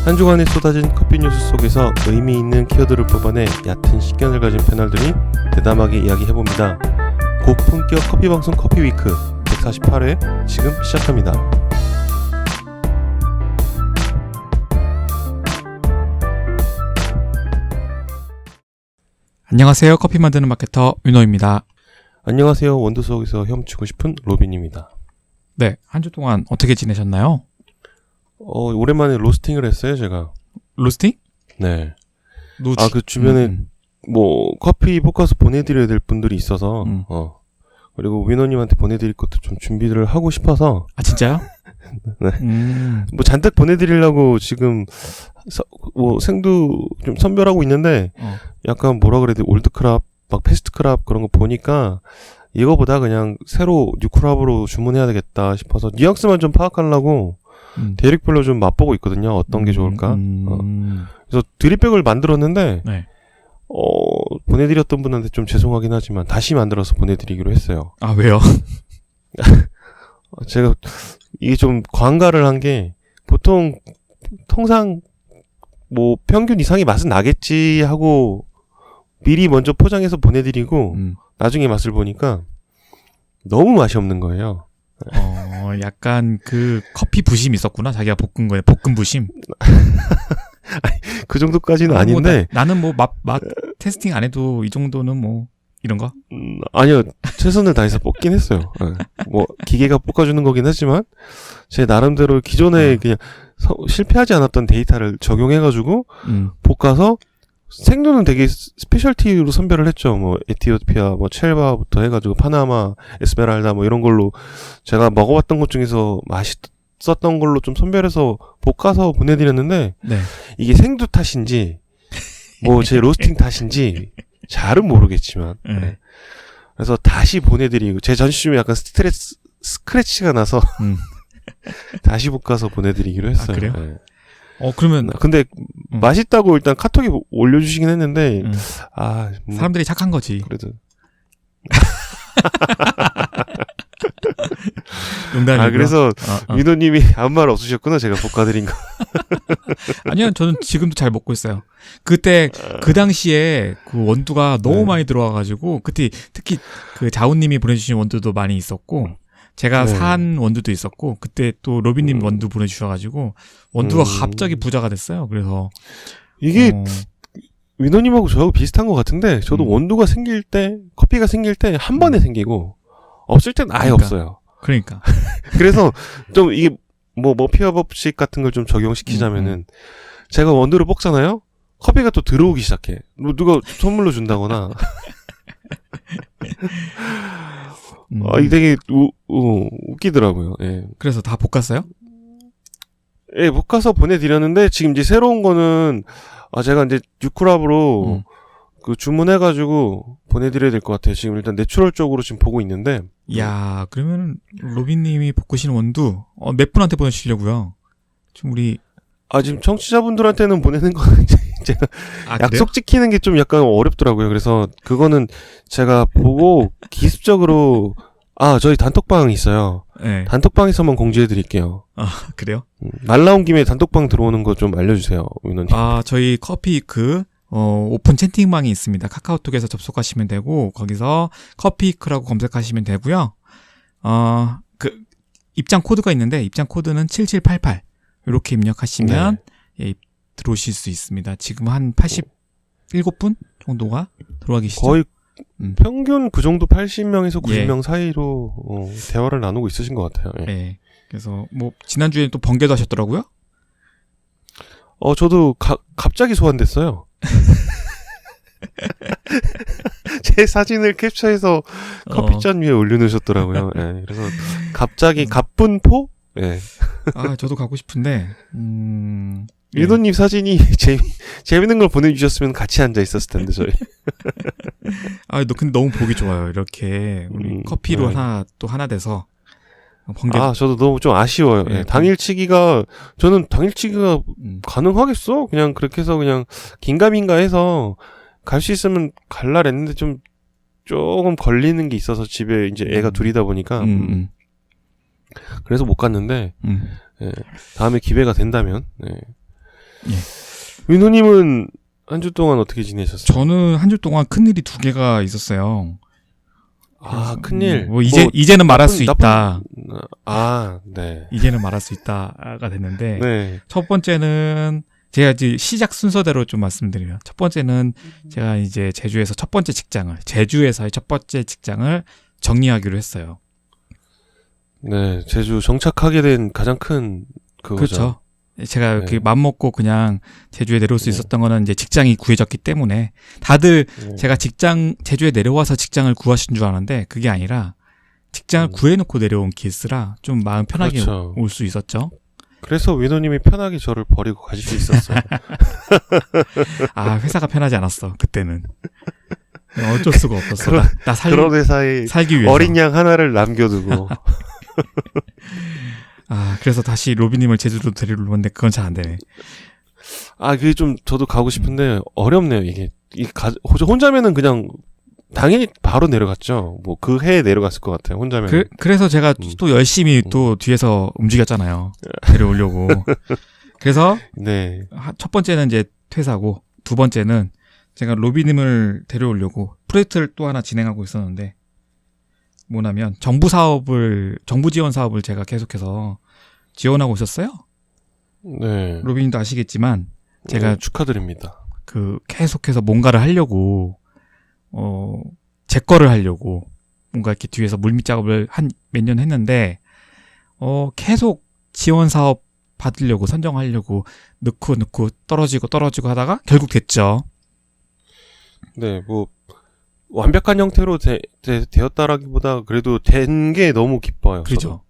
한 주간에 쏟아진 커피 뉴스 속에서 의미 있는 키워드를 뽑아내 얕은 식견을 가진 패널들이 대담하게 이야기해봅니다. 고품격 커피 방송 커피위크 148회 지금 시작합니다. 안녕하세요. 커피 만드는 마케터 윤호입니다. 안녕하세요. 원두 속에서 헤엄치고 싶은 로빈입니다. 네, 한 주 동안 어떻게 지내셨나요? 오랜만에 로스팅을 했어요, 제가. 로스팅? 네. 그 주변에 커피 볶아서 보내드려야 될 분들이 있어서 그리고 위너님한테 보내드릴 것도 좀 준비를 하고 싶어서. 아, 진짜요? 네. 잔뜩 보내드리려고 지금 생두 좀 선별하고 있는데 약간 뭐라 그래야 돼, 올드크랍 막 패스트크랍 그런 거 보니까 이거보다 그냥 새로 뉴크랍으로 주문해야 되겠다 싶어서 뉘앙스만 좀 파악하려고 대륙별로 좀 맛보고 있거든요. 어떤 게 좋을까. 그래서 드립백을 만들었는데 네. 보내드렸던 분한테 좀 죄송하긴 하지만 다시 만들어서 보내드리기로 했어요. 아, 왜요? 제가 이게 좀 관가를 한 게 통상 평균 이상의 맛은 나겠지 하고 미리 먼저 포장해서 보내드리고 나중에 맛을 보니까 너무 맛이 없는 거예요. 약간 그 커피 부심 있었구나. 자기가 볶은 거에 볶음 부심. 그 정도까지는 아닌데. 나는 맛 테스팅 안 해도 이 정도는 이런 거? 아니요. 최선을 다해서 볶긴 했어요. 기계가 볶아주는 거긴 하지만 제 나름대로 기존에 그냥 실패하지 않았던 데이터를 적용해가지고 볶아서 생두는 되게 스페셜티로 선별을 했죠. 에티오피아, 첼바부터 해가지고 파나마, 에스메랄다 이런 걸로 제가 먹어봤던 것 중에서 맛있었던 걸로 좀 선별해서 볶아서 보내드렸는데 네. 이게 이게 생두 탓인지 제 로스팅 탓인지 잘은 모르겠지만 네. 그래서 다시 보내드리고 제 전시중에 약간 스크래치가 나서 다시 볶아서 보내드리기로 했어요. 아, 그래요? 네. 그러면 근데 맛있다고 일단 카톡에 올려주시긴 했는데 사람들이 착한 거지. 그래도 농담이고요. 그래서 민호님이 아무 말 없으셨구나. 제가 볶아드린 거. 아니요, 저는 지금도 잘 먹고 있어요. 그때 그 당시에 그 원두가 너무 많이 들어와가지고 그때 특히 그 자우님이 보내주신 원두도 많이 있었고 제가 산 원두도 있었고 그때 또 로빈님 원두 보내주셔가지고 원두가 갑자기 부자가 됐어요. 그래서 이게 민호님하고 저하고 비슷한 것 같은데 저도 원두가 생길 때 커피가 생길 때 한 번에 생기고 없을 땐 아예 없어요. 그러니까 그래서 좀 이게 머피와 법칙 같은 걸 좀 적용시키자면은 제가 원두를 볶잖아요. 커피가 또 들어오기 시작해. 누가 선물로 준다거나. 이게 되게 웃기더라고요. 예. 그래서 다 볶았어요? 예, 볶아서 보내드렸는데 지금 이제 새로운 거는 제가 이제 뉴크랍으로 주문해가지고 보내드려야 될 것 같아요. 지금 일단 내추럴 쪽으로 지금 보고 있는데. 야, 그러면 로빈님이 볶으시는 원두 몇 분한테 보내주시려고요? 지금 우리 지금 청취자분들한테는 보내는 거 제가 약속 지키는 게 좀 약간 어렵더라고요. 그래서 그거는 제가 보고 기습적으로 저희 단톡방이 있어요. 네. 단톡방에서만 공지해 드릴게요. 그래요? 말 나온 김에 단톡방 들어오는 거 좀 알려주세요, 윤호님. 저희 커피위크 오픈 채팅방이 있습니다. 카카오톡에서 접속하시면 되고 거기서 커피위크라고 검색하시면 되고요. 그 입장 코드가 있는데 입장 코드는 7788 이렇게 입력하시면 들어오실 수 있습니다. 지금 한 87분 정도가 들어와 계시죠? 거의 평균 그 정도 80명에서 90명 사이로 대화를 나누고 있으신 것 같아요. 예. 네. 그래서 지난주에 또 번개도 하셨더라고요? 저도 갑자기 소환됐어요. 제 사진을 캡처해서 커피잔 위에 올려놓으셨더라고요. 예. 그래서 갑자기 갑분포? 예. 저도 가고 싶은데 민호님 사진이 재밌는 걸 보내주셨으면 같이 앉아 있었을 텐데 저희. 근데 너무 보기 좋아요. 이렇게 우리 커피로 하나 돼서 번개. 저도 너무 좀 아쉬워요. 네, 저는 당일치기가 가능하겠어? 그냥 그렇게 해서 그냥 긴가민가 해서 갈 수 있으면 갈라 했는데 조금 걸리는 게 있어서 집에 이제 애가 둘이다 보니까 그래서 못 갔는데 네, 다음에 기회가 된다면. 네. 예. 민호님은 한 주 동안 어떻게 지내셨어요? 저는 한 주 동안 큰일이 2개가 있었어요. 큰일. 이제는 말할 수 있다. 네. 이제는 말할 수 있다가 됐는데. 네. 첫 번째는, 제가 이제 시작 순서대로 좀 말씀드리면, 첫 번째는 제가 이제 제주에서의 첫 번째 직장을 정리하기로 했어요. 네. 제주 정착하게 된 가장 큰 그거죠. 그렇죠. 제가 이렇게 맘먹고 그냥 제주에 내려올 수 있었던 거는 이제 직장이 구해졌기 때문에 다들 제가 제주에 내려와서 직장을 구하신 줄 아는데 그게 아니라 직장을 구해놓고 내려온 케이스라 좀 마음 편하게 그렇죠. 올 수 있었죠. 그래서 위노님이 편하게 저를 버리고 가실 수 있었어요. 회사가 편하지 않았어 그때는. 어쩔 수가 없었어. 그런 회사에 살기 위해서. 어린 양 하나를 남겨두고. 그래서 다시 로비님을 제주도 데리러 오는데 그건 잘 안 되네. 그게 좀 저도 가고 싶은데 어렵네요. 이게 혼자면은 그냥 당연히 바로 내려갔죠. 뭐 그 해에 내려갔을 것 같아요. 혼자면. 그래서 제가 또 열심히 또 뒤에서 움직였잖아요. 데려오려고. 그래서 네. 첫 번째는 이제 퇴사고 두 번째는 제가 로비님을 데려오려고 프로젝트를 또 하나 진행하고 있었는데 뭐냐면 정부 지원 사업을 제가 계속해서 지원하고 있었어요. 네. 로비님도 아시겠지만 제가 축하드립니다. 계속해서 뭔가를 하려고 제 거를 하려고 뭔가 이렇게 뒤에서 물밑 작업을 한 몇 년 했는데 계속 지원 사업 받으려고 선정하려고 넣고 떨어지고 하다가 결국 됐죠. 네, 뭐 완벽한 형태로 되었다라기보다 그래도 된 게 너무 기뻐요. 그렇죠.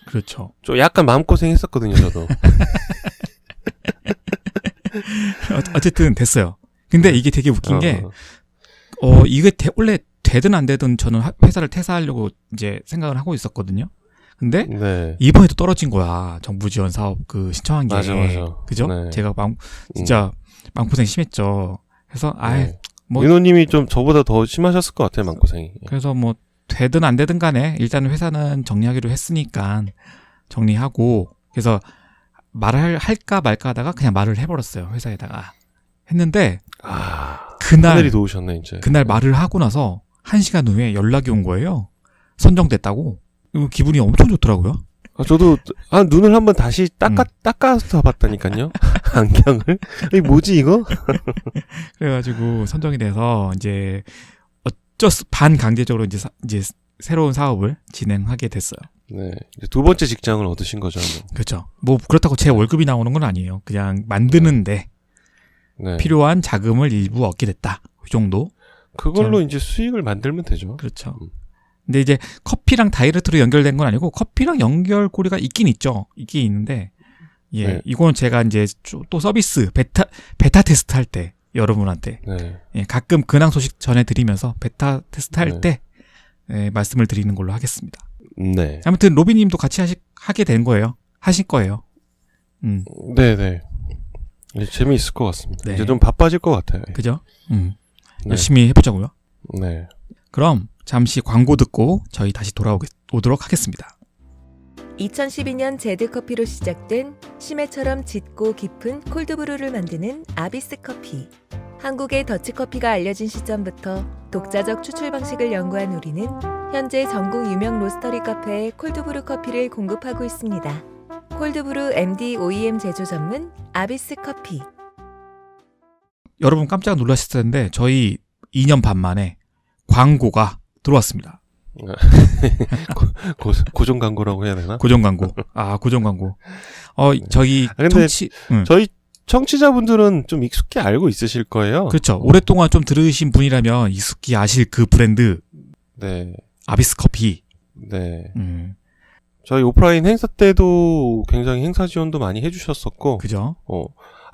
그렇죠. 좀 약간 마음고생했었거든요, 저도. 어쨌든 됐어요. 근데 이게 되게 웃긴 게 이게 원래 되든 안 되든 저는 회사를 퇴사하려고 이제 생각을 하고 있었거든요. 근데 이번에도 떨어진 거야. 정부 지원 사업 신청한 게. 맞아. 그죠? 네. 제가 진짜 마음고생 심했죠. 그래서 민호님이 좀 저보다 더 심하셨을 것 같아요, 마음고생이. 그래서 뭐 되든 안 되든 간에 일단 회사는 정리하기로 했으니까 정리하고 그래서 말을 할까 말까 하다가 그냥 말을 해버렸어요. 회사에다가 했는데 하늘이 도우셨네 이제. 그날 말을 하고 나서 1시간 후에 연락이 온 거예요. 선정됐다고. 기분이 엄청 좋더라고요. 저도 눈을 한번 다시 닦아서 봤다니까요. 안경을. 이게 뭐지 이거? 그래가지고 선정이 돼서 이제 반강제적으로 이제 새로운 사업을 진행하게 됐어요. 네. 이제 두 번째 직장을 얻으신 거죠. 그렇죠. 뭐 그렇다고 제 월급이 나오는 건 아니에요. 그냥 만드는데 필요한 자금을 일부 얻게 됐다. 그 정도. 그걸로 이제 수익을 만들면 되죠. 그렇죠. 근데 이제 커피랑 다이렉트로 연결된 건 아니고 커피랑 연결고리가 있긴 있죠. 있긴 있는데 이거는 제가 이제 또 서비스 베타 테스트 할 때 여러분한테 가끔 근황 소식 전해드리면서 베타 테스트 할 때 말씀을 드리는 걸로 하겠습니다. 네. 아무튼 로비님도 같이 하게 된 거예요. 하실 거예요. 네네. 재미있을 것 같습니다. 네. 이제 좀 바빠질 것 같아요. 그죠? 열심히 해보자고요. 네. 그럼 잠시 광고 듣고 저희 다시 돌아오도록 하겠습니다. 2012년 제드커피로 시작된 심해처럼 짙고 깊은 콜드브루를 만드는 아비스 커피. 한국의 더치커피가 알려진 시점부터 독자적 추출 방식을 연구한 우리는 현재 전국 유명 로스터리 카페에 콜드브루 커피를 공급하고 있습니다. 콜드브루 MD OEM 제조 전문 아비스 커피. 여러분 깜짝 놀라실 텐데 저희 2년 반 만에 광고가 들어왔습니다. 고정 광고라고 해야 되나? 고정 광고. 고정 광고. 저희 저희 청취자분들은 좀 익숙히 알고 있으실 거예요. 그렇죠. 오랫동안 좀 들으신 분이라면 익숙히 아실 그 브랜드. 네. 아비스 커피. 네. 저희 오프라인 행사 때도 굉장히 행사 지원도 많이 해주셨었고, 그죠?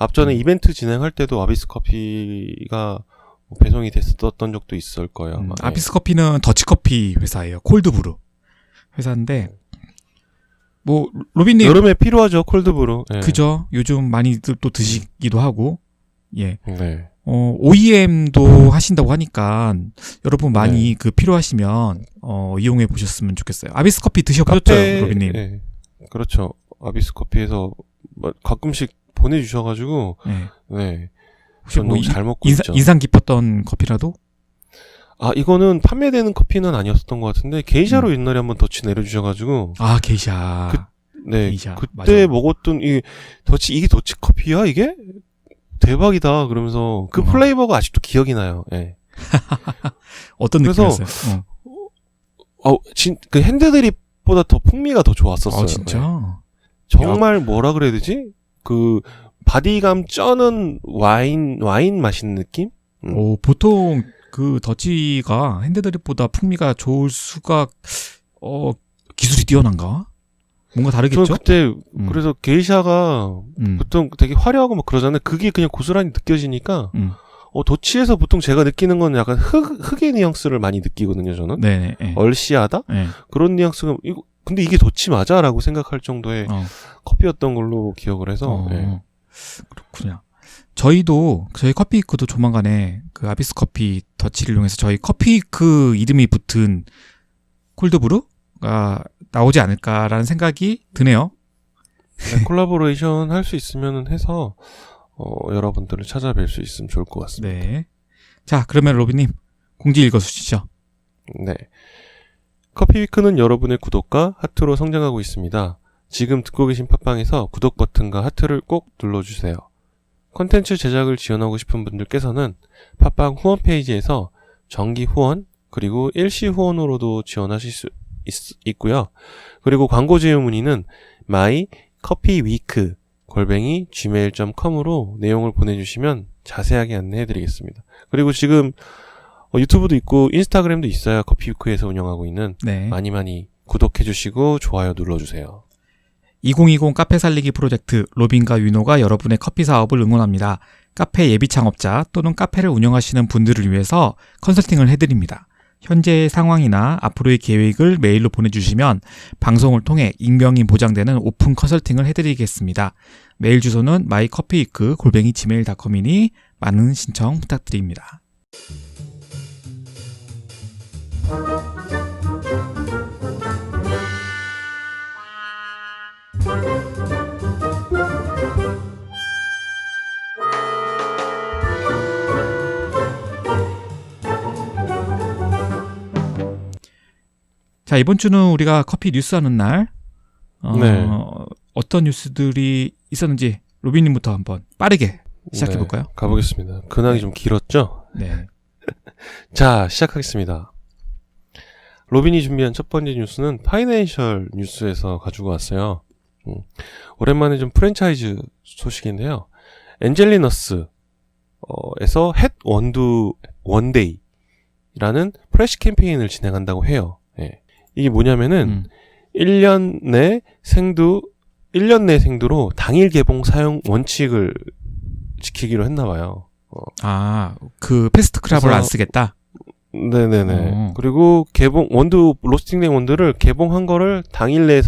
앞전에 이벤트 진행할 때도 아비스 커피가 배송이 됐었던 적도 있을 거예요. 아마. 아비스 커피는 더치커피 회사예요. 콜드브루 회사인데, 뭐, 로빈님. 여름에 필요하죠, 콜드브루. 예. 그죠? 요즘 많이들 또 드시기도 하고, 예. 네. OEM도 하신다고 하니까, 여러분 많이 네. 그 필요하시면, 이용해 보셨으면 좋겠어요. 아비스 커피 드셔보셨죠, 로빈님? 예. 그렇죠. 아비스 커피에서 가끔씩 보내주셔가지고, 네. 네. 혹시 전 뭐 너무 잘 먹고 있죠. 인상 깊었던 커피라도? 이거는 판매되는 커피는 아니었던 것 같은데, 게이샤로 옛날에 한번 더치 내려주셔가지고, 아, 게이샤. 네. 게이샤. 그때 맞아. 먹었던 이게 더치 커피야, 이게? 대박이다. 그러면서 그 어. 플레이버가 아직도 기억이 나요. 예. 어떤 그래서 느낌이었어요? 그 핸드드립보다 더 풍미가 더 좋았었어요. 진짜? 예. 정말 뭐라 그래야 되지? 그 바디감 쩌는 와인 마시는 느낌? 보통 그 더치가 핸드드립보다 풍미가 좋을 수가, 기술이 뛰어난가? 뭔가 다르겠죠? 저는 그때 그래서 게이샤가 보통 되게 화려하고 막 그러잖아요. 그게 그냥 고스란히 느껴지니까 더치에서 보통 제가 느끼는 건 약간 흑의 뉘앙스를 많이 느끼거든요. 저는 네네. 네. 얼씨하다 네. 그런 뉘앙스가 근데 이게 더치 맞아라고 생각할 정도의 커피였던 걸로 기억을 해서 네. 그렇군요. 저희 커피위크도 조만간에 그 아비스 커피 더치를 이용해서 저희 커피위크 이름이 붙은 콜드브루가 나오지 않을까라는 생각이 드네요. 네, 콜라보레이션 할 수 있으면 해서 여러분들을 찾아뵐 수 있으면 좋을 것 같습니다. 네. 자, 그러면 로빈님 공지 읽어주시죠. 네. 커피위크는 여러분의 구독과 하트로 성장하고 있습니다. 지금 듣고 계신 팟빵에서 구독 버튼과 하트를 꼭 눌러주세요. 콘텐츠 제작을 지원하고 싶은 분들께서는 팟빵 후원 페이지에서 정기 후원 그리고 일시 후원으로도 지원하실 수 있고요. 그리고 광고 제휴 문의는 mycoffeeweek@gmail.com으로 내용을 보내주시면 자세하게 안내해드리겠습니다. 그리고 지금 유튜브도 있고 인스타그램도 있어요. 커피위크에서 운영하고 있는. 네. 많이 구독해주시고 좋아요 눌러주세요. 2020 카페 살리기 프로젝트 로빈과 윤호가 여러분의 커피 사업을 응원합니다. 카페 예비 창업자 또는 카페를 운영하시는 분들을 위해서 컨설팅을 해드립니다. 현재의 상황이나 앞으로의 계획을 메일로 보내주시면 방송을 통해 익명이 보장되는 오픈 컨설팅을 해드리겠습니다. 메일 주소는 mycoffeeweek@gmail.com이니 많은 신청 부탁드립니다. 자, 이번 주는 우리가 커피 뉴스 하는 날, 네. 어떤 뉴스들이 있었는지 로빈님부터 한번 빠르게 시작해볼까요? 네, 가보겠습니다. 근황이 좀 길었죠? 네. 자, 시작하겠습니다. 로빈이 준비한 첫 번째 뉴스는 파이낸셜 뉴스에서 가지고 왔어요. 오랜만에 좀 프랜차이즈 소식인데요. 엔젤리너스 에서 햇 원두 원데이라는 프레시 캠페인을 진행한다고 해요. 예. 이게 뭐냐면은 1년 내 생두로 당일 개봉 사용 원칙을 지키기로 했나 봐요. 그 패스트 크랍을 안 쓰겠다? 네네네. 그리고 로스팅된 원두를 개봉한 거를 당일 내에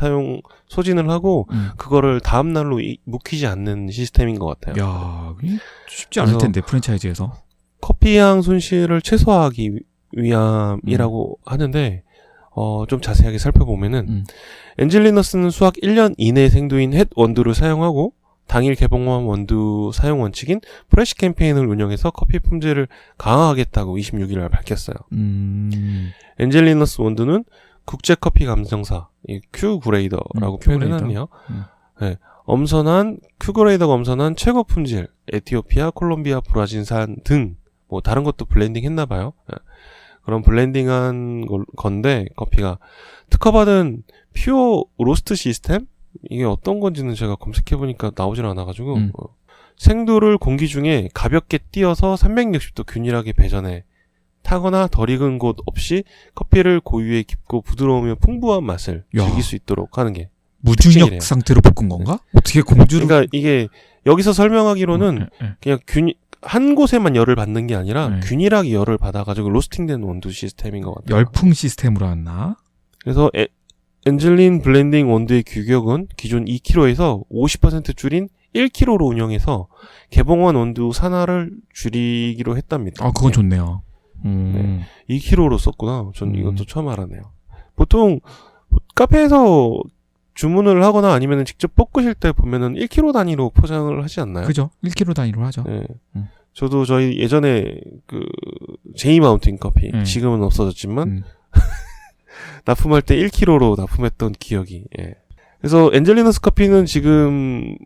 소진을 하고, 그거를 다음날로 묵히지 않는 시스템인 것 같아요. 야, 쉽지 않을 텐데, 프랜차이즈에서. 커피향 손실을 최소화하기 위함이라고 하는데, 좀 자세하게 살펴보면은, 엔젤리너스는 수확 1년 이내 생두인 햇 원두를 사용하고, 당일 개봉한 원두 사용 원칙인 프레시 캠페인을 운영해서 커피 품질을 강화하겠다고 26일 밝혔어요. 엔젤리너스 원두는 국제 커피 감정사 큐그레이더라고 표현해놨네요. 네, 큐그레이더가 엄선한 최고 품질 에티오피아, 콜롬비아, 브라질산 등 뭐 다른 것도 블렌딩 했나봐요. 네, 그런 블렌딩한 건데 커피가 특허받은 퓨어 로스트 시스템? 이게 어떤 건지는 제가 검색해보니까 나오질 않아가지고 생두를 공기 중에 가볍게 띄어서 360도 균일하게 배전해 타거나 덜 익은 곳 없이 커피를 고유의 깊고 부드러우며 풍부한 맛을 즐길 수 있도록 하는 게 무중력 특징이래요. 상태로 볶은 건가? 어떻게 공주를? 그러니까 이게 여기서 설명하기로는 그냥 한 곳에만 열을 받는 게 아니라 균일하게 열을 받아가지고 로스팅된 온도 시스템인 것 같아요. 열풍 시스템으로 했나? 그래서 엔젤린 블렌딩 온도의 규격은 기존 2kg에서 50% 줄인 1kg로 운영해서 개봉한 온도 산화를 줄이기로 했답니다. 아, 그건 좋네요. 네. 2kg로 썼구나. 전 이것도 처음 알았네요. 보통 카페에서 주문을 하거나 아니면 직접 볶으실 때 보면은 1kg 단위로 포장을 하지 않나요? 그죠? 1kg 단위로 하죠. 네. 저도 저희 예전에 그 제이 마운틴 커피 지금은 없어졌지만 납품할 때 1kg로 납품했던 기억이. 예. 그래서 엔젤리너스 커피는 지금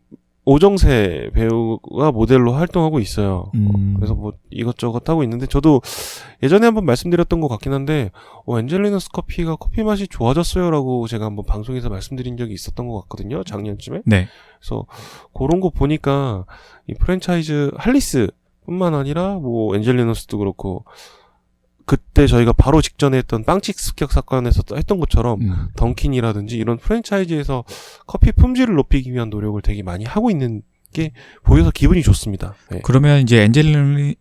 오정세 배우가 모델로 활동하고 있어요. 그래서 뭐 이것저것 하고 있는데 저도 예전에 한번 말씀드렸던 것 같긴 한데 엔젤리너스 커피가 커피 맛이 좋아졌어요라고 제가 한번 방송에서 말씀드린 적이 있었던 것 같거든요. 작년쯤에. 네. 그래서 그런 거 보니까 이 프랜차이즈 할리스뿐만 아니라 뭐 엔젤리너스도 그렇고 그때 저희가 바로 직전에 했던 빵집 습격 사건에서 했던 것처럼 던킨이라든지 이런 프랜차이즈에서 커피 품질을 높이기 위한 노력을 되게 많이 하고 있는 게 보여서 기분이 좋습니다. 네. 그러면 이제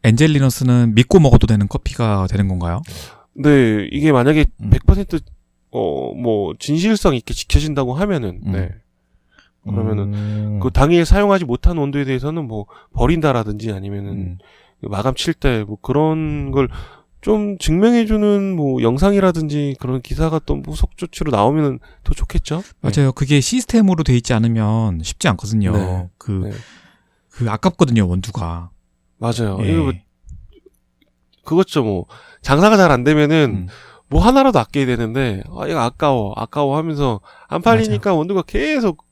엔젤리너스는 믿고 먹어도 되는 커피가 되는 건가요? 네, 이게 만약에 100% 뭐 진실성 있게 지켜진다고 하면은 네. 그러면은 그 당일 사용하지 못한 온도에 대해서는 뭐 버린다라든지 아니면은 마감 칠 때 뭐 그런 걸 좀 증명해주는 뭐 영상이라든지 그런 기사가 또 후속 조치로 나오면은 더 좋겠죠? 맞아요. 그게 시스템으로 돼 있지 않으면 쉽지 않거든요. 네. 그 아깝거든요, 원두가. 맞아요. 예. 이거 뭐 그것죠, 뭐. 장사가 잘 안 되면은 뭐 하나라도 아껴야 되는데, 이거 아까워 하면서 안 팔리니까 원두가 계속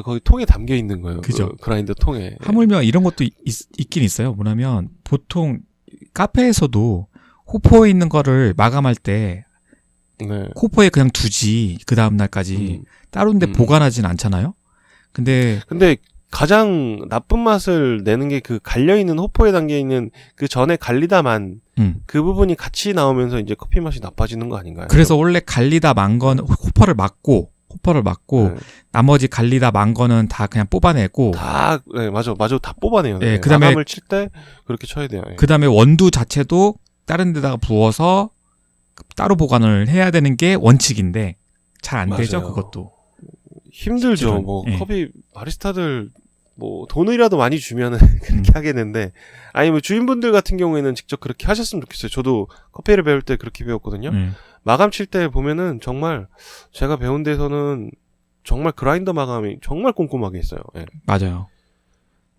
거기 통에 담겨 있는 거예요. 그죠. 그 그라인더 통에. 하물며 이런 것도 있긴 있어요. 뭐냐면 보통 카페에서도 호포에 있는 거를 마감할 때 네. 호포에 그냥 두지 그 다음 날까지 다른 데 보관하진 않잖아요. 근데 가장 나쁜 맛을 내는 게 그 갈려있는 호포에 담겨있는 그 전에 갈리다만 그 부분이 같이 나오면서 이제 커피 맛이 나빠지는 거 아닌가요? 그래서 원래 갈리다 만 건 호퍼를 막고 나머지 갈리다 만 거는 다 그냥 뽑아내고 네, 맞아 다 뽑아내요. 네, 네, 그다음에 마감을 칠 때 그렇게 쳐야 돼요. 네. 그다음에 원두 자체도 다른 데다가 부어서 따로 보관을 해야 되는 게 원칙인데 잘 안 되죠, 그것도. 힘들죠. 실제로는. 뭐 예. 커피 바리스타들 뭐 돈이라도 많이 주면은 그렇게 하겠는데 아니면 주인분들 같은 경우에는 직접 그렇게 하셨으면 좋겠어요. 저도 커피를 배울 때 그렇게 배웠거든요. 마감 칠 때 보면은 정말 제가 배운 데서는 정말 그라인더 마감이 정말 꼼꼼하게 했어요. 예. 맞아요.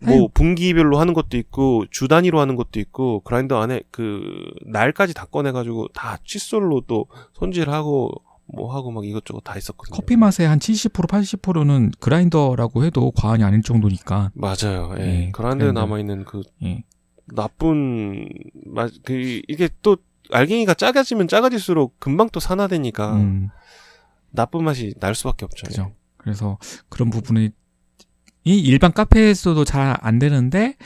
뭐 분기별로 하는 것도 있고 주 단위로 하는 것도 있고 그라인더 안에 그 날까지 다 꺼내가지고 다 칫솔로 또 손질하고 뭐 하고 막 이것저것 다 했었거든요. 커피 맛의 한 70% 80%는 그라인더라고 해도 과언이 아닐 정도니까. 맞아요. 예. 예, 그라인더에 그라인더. 남아 있는 그 예. 나쁜 이게 또 알갱이가 작아지면 작아질수록 금방 또 산화되니까 나쁜 맛이 날 수밖에 없죠. 그죠. 그래서 그런 부분이 일반 카페에서도 잘 안 되는데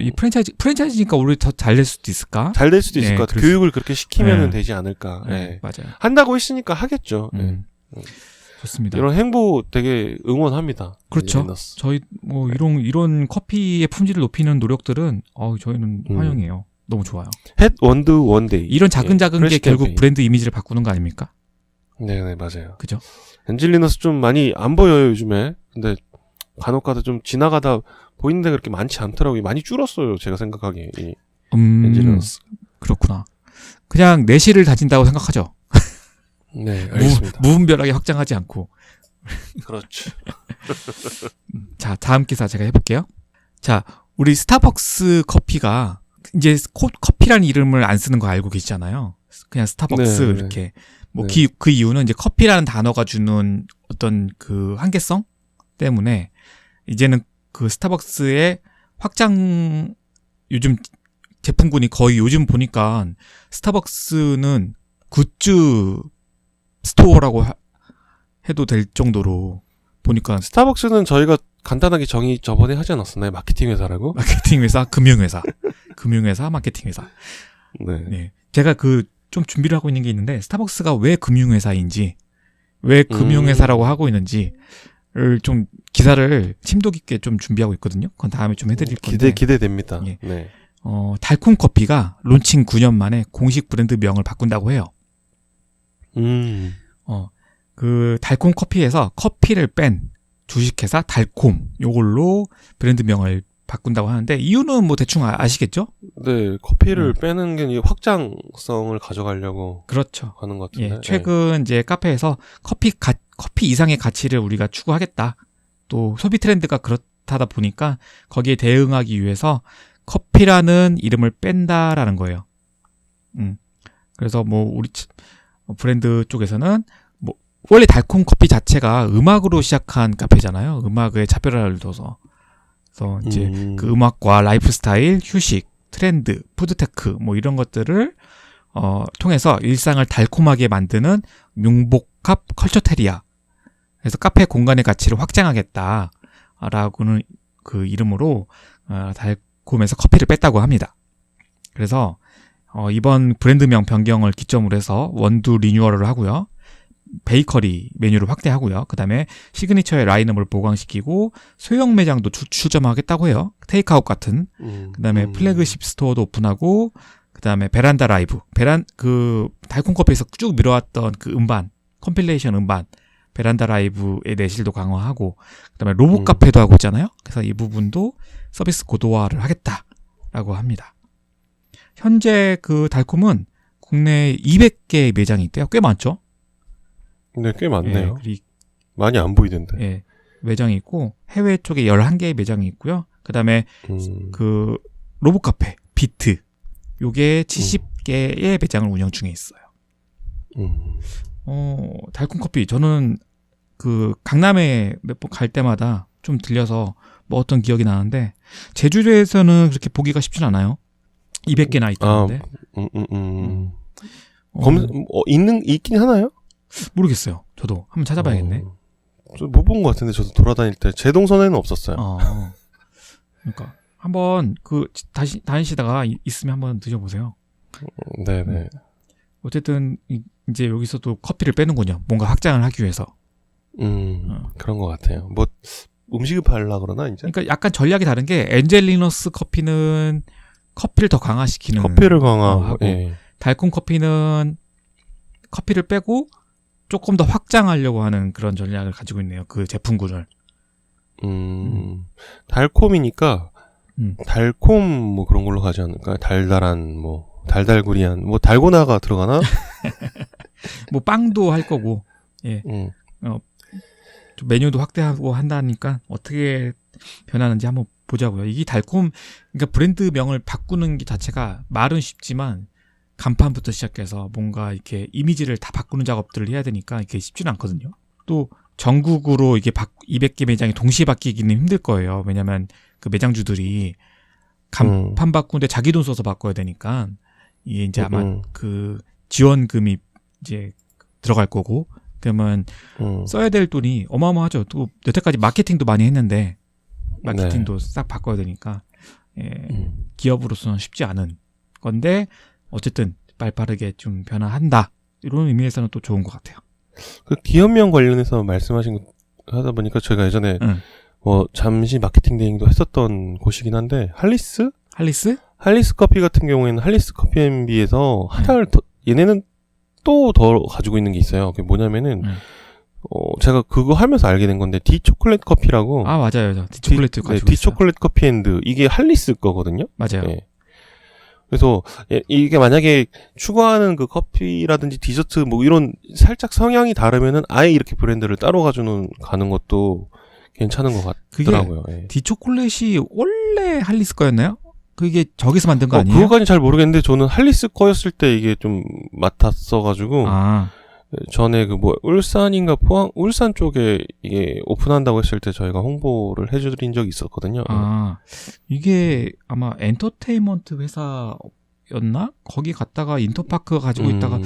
이 프랜차이즈니까 오히려 더 잘 될 수도 있을까? 잘 될 수도 있을 예, 것 같아요. 그럴 교육을 그렇게 시키면은 예. 되지 않을까. 예. 네, 맞아요. 한다고 했으니까 하겠죠. 예. 좋습니다. 이런 행보 되게 응원합니다. 그렇죠. 엔젤리너스. 저희 뭐 이런 커피의 품질을 높이는 노력들은 저희는 환영해요. 너무 좋아요. 햇 원두 원데이. 이런 작은 게 프레시 결국 캠페인. 브랜드 이미지를 바꾸는 거 아닙니까? 네, 맞아요. 그죠? 엔젤리너스 좀 많이 안 보여요, 요즘에. 근데 간혹가다 좀 지나가다 보이는 데가 그렇게 많지 않더라고요. 많이 줄었어요, 제가 생각하기에. 이 엔젤리너스. 그렇구나. 그냥 내실을 다진다고 생각하죠. 네, 알겠습니다. 무분별하게 확장하지 않고. 그렇죠. 자, 다음 기사 제가 해볼게요. 자, 우리 스타벅스 커피가 이제 커피라는 이름을 안 쓰는 거 알고 계시잖아요. 그냥 스타벅스 네, 이렇게. 뭐 네. 그 이유는 이제 커피라는 단어가 주는 어떤 그 한계성 때문에 이제는 그 스타벅스의 확장 요즘 제품군이 거의 요즘 보니까 스타벅스는 굿즈 스토어라고 해도 될 정도로 보니까 스타벅스는 저희가 간단하게 정의 저번에 하지 않았었나요? 마케팅 회사라고? 마케팅 회사, 금융회사, 금융회사, 마케팅 회사. 네. 네, 제가 그 좀 준비를 하고 있는 게 있는데 스타벅스가 왜 금융회사인지, 왜 금융회사라고 하고 있는지를 좀 기사를 심도 깊게 좀 준비하고 있거든요. 그건 다음에 좀 해드릴 건데. 기대됩니다. 예. 네. 달콤 커피가 론칭 9년 만에 공식 브랜드 명을 바꾼다고 해요. 그 달콤 커피에서 커피를 뺀 주식회사 달콤, 요걸로 브랜드 명을 바꾼다고 하는데, 이유는 뭐 대충 아시겠죠? 네, 커피를 빼는 게 이게 확장성을 가져가려고 그렇죠. 하는 것 같은데. 예, 최근 이제 카페에서 커피 이상의 가치를 우리가 추구하겠다. 또 소비 트렌드가 그렇다 보니까 거기에 대응하기 위해서 커피라는 이름을 뺀다라는 거예요. 그래서 뭐 우리 브랜드 쪽에서는 뭐 원래 달콤 커피 자체가 음악으로 시작한 카페잖아요. 음악의 차별화를 둬서. 그래서 이제 그 음악과 라이프 스타일, 휴식, 트렌드, 푸드테크 뭐 이런 것들을 통해서 일상을 달콤하게 만드는 융복합 컬처테리아. 그래서 카페 공간의 가치를 확장하겠다라고는 그 이름으로 달콤에서 커피를 뺐다고 합니다. 그래서 이번 브랜드명 변경을 기점으로 해서 원두 리뉴얼을 하고요. 베이커리 메뉴를 확대하고요. 그 다음에 시그니처의 라인업을 보강시키고 소형 매장도 출점하겠다고 해요. 테이크아웃 같은. 그 다음에 플래그십 스토어도 오픈하고, 그 다음에 베란다 라이브. 그 달콤 커피에서 쭉 밀어왔던 그 음반, 컴필레이션 음반, 베란다 라이브의 내실도 강화하고, 그 다음에 로봇 카페도 하고 있잖아요. 그래서 이 부분도 서비스 고도화를 하겠다라고 합니다. 현재 그 달콤은 국내에 200개의 매장이 있대요. 꽤 많죠? 네, 꽤 많네요. 예, 많이 안 보이던데. 예, 매장이 있고, 해외 쪽에 11개의 매장이 있고요. 그 다음에 그 로봇 카페, 비트, 요게 70개의 매장을 운영 중에 있어요. 달콤 커피, 저는 그 강남에 몇 번 갈 때마다 좀 들려서 뭐 어떤 기억이 나는데, 제주도에서는 그렇게 보기가 쉽진 않아요. 200개나 있다는데. 있긴 하나요? 모르겠어요. 저도 한번 찾아봐야겠네. 못 본 것 같은데, 저도 돌아다닐 때 제 동선에는 없었어요. 그러니까 한번 다시 다니시다가 있으면 한번 드셔보세요. 네네. 어쨌든 이제 여기서도 커피를 빼는군요. 뭔가 확장을 하기 위해서. 그런 것 같아요. 뭐 음식을 팔라 그러나 이제. 그러니까 약간 전략이 다른 게, 엔젤리너스 커피는 커피를 더 강화시키는. 커피를 강화하고. 하고, 달콤 커피는 커피를 빼고 조금 더 확장하려고 하는 그런 전략을 가지고 있네요. 그 제품군을. 달콤이니까 달콤 뭐 그런 걸로 가지 않을까? 달달한 뭐 달달구리한 뭐 달고나가 들어가나? 뭐 빵도 할 거고. 예. 좀 메뉴도 확대하고 한다니까 어떻게 변하는지 한번 보자고요. 이게 달콤, 그러니까 브랜드명을 바꾸는 게 자체가 말은 쉽지만 간판부터 시작해서 뭔가 이렇게 이미지를 다 바꾸는 작업들을 해야 되니까 이게 쉽지는 않거든요. 또 전국으로 이게 200개 매장이 동시에 바뀌기는 힘들 거예요. 왜냐면 그 매장주들이 간판 바꾸는데 자기 돈 써서 바꿔야 되니까, 이게 이제 아마 그 지원금이 이제 들어갈 거고, 그러면 써야 될 돈이 어마어마하죠. 또 여태까지 마케팅도 많이 했는데 마케팅도 싹 바꿔야 되니까, 기업으로서는 쉽지 않은 건데, 어쨌든 빠르게 좀 변화한다, 이런 의미에서는 또 좋은 것 같아요. 그 기업명 관련해서 말씀하신 거 하다 보니까 제가 예전에 뭐 잠시 마케팅 대행도 했었던 곳이긴 한데, 할리스 커피 같은 경우에는 할리스 커피 앤비에서 하나를 더, 얘네는 또 더 가지고 있는 게 있어요. 그게 뭐냐면은 제가 그거 하면서 알게 된 건데, 디초콜릿 커피라고. 아, 맞아요. 디초콜릿 가지고 있어요. 디초콜릿 커피 앤드, 이게 할리스 거거든요. 맞아요. 네. 그래서 이게 만약에 추구하는 그 커피라든지 디저트 뭐 이런 살짝 성향이 다르면은 아예 이렇게 브랜드를 따로 가지고 가는 것도 괜찮은 것 같더라고요. 그게 디초콜릿이 원래 할리스 거였나요? 그게 저기서 만든 거 아니에요? 그거까지는 잘 모르겠는데, 저는 할리스 거였을 때 이게 좀 맡았어가지고, 전에 그 뭐 울산인가 울산 쪽에 이게 오픈한다고 했을 때 저희가 홍보를 해드린 적이 있었거든요. 이게 아마 엔터테인먼트 회사였나? 거기 갔다가 인터파크 가지고 있다가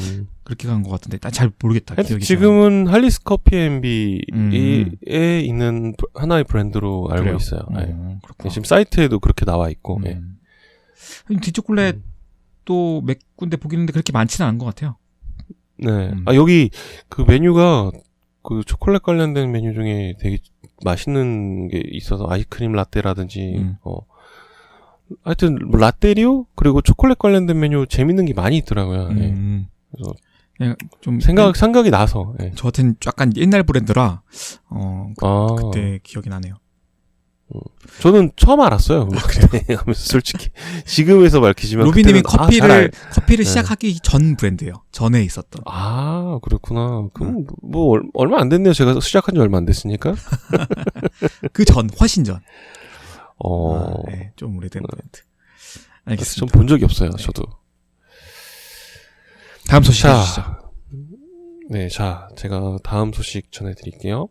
그렇게 간 것 같은데 잘 모르겠다. 하여튼 기억이 지금은 할리스 커피 앤비에 음. 있는 하나의 브랜드로 알고 그래요? 있어요. 네. 그렇구나. 지금 사이트에도 그렇게 나와 있고. 예. 디초콜렛 또 몇 군데 보긴 했는데 그렇게 많지는 않은 것 같아요. 네. 여기 그 메뉴가 그 초콜릿 관련된 메뉴 중에 되게 맛있는 게 있어서 아이스크림 라떼라든지 하여튼 뭐 라떼류 그리고 초콜릿 관련된 메뉴 재밌는 게 많이 있더라고요. 예. 그래서 좀 생각이 나서. 예. 저 같은 약간 옛날 브랜드라 그때 기억이 나네요. 저는 처음 알았어요. 그때 하면서 솔직히 지금에서 밝히지만 로비님이 그때는 커피를 시작하기 전 브랜드예요. 전에 있었던. 아 그렇구나. 그럼 뭐 얼마 안 됐네요. 제가 시작한 지 얼마 안 됐으니까. 그 전 훨씬 전. 네, 좀 오래된 브랜드. 알겠습니다. 전 본 적이 없어요. 저도. 다음 소식 해주시죠. 네, 자 제가 다음 소식 전해드릴게요.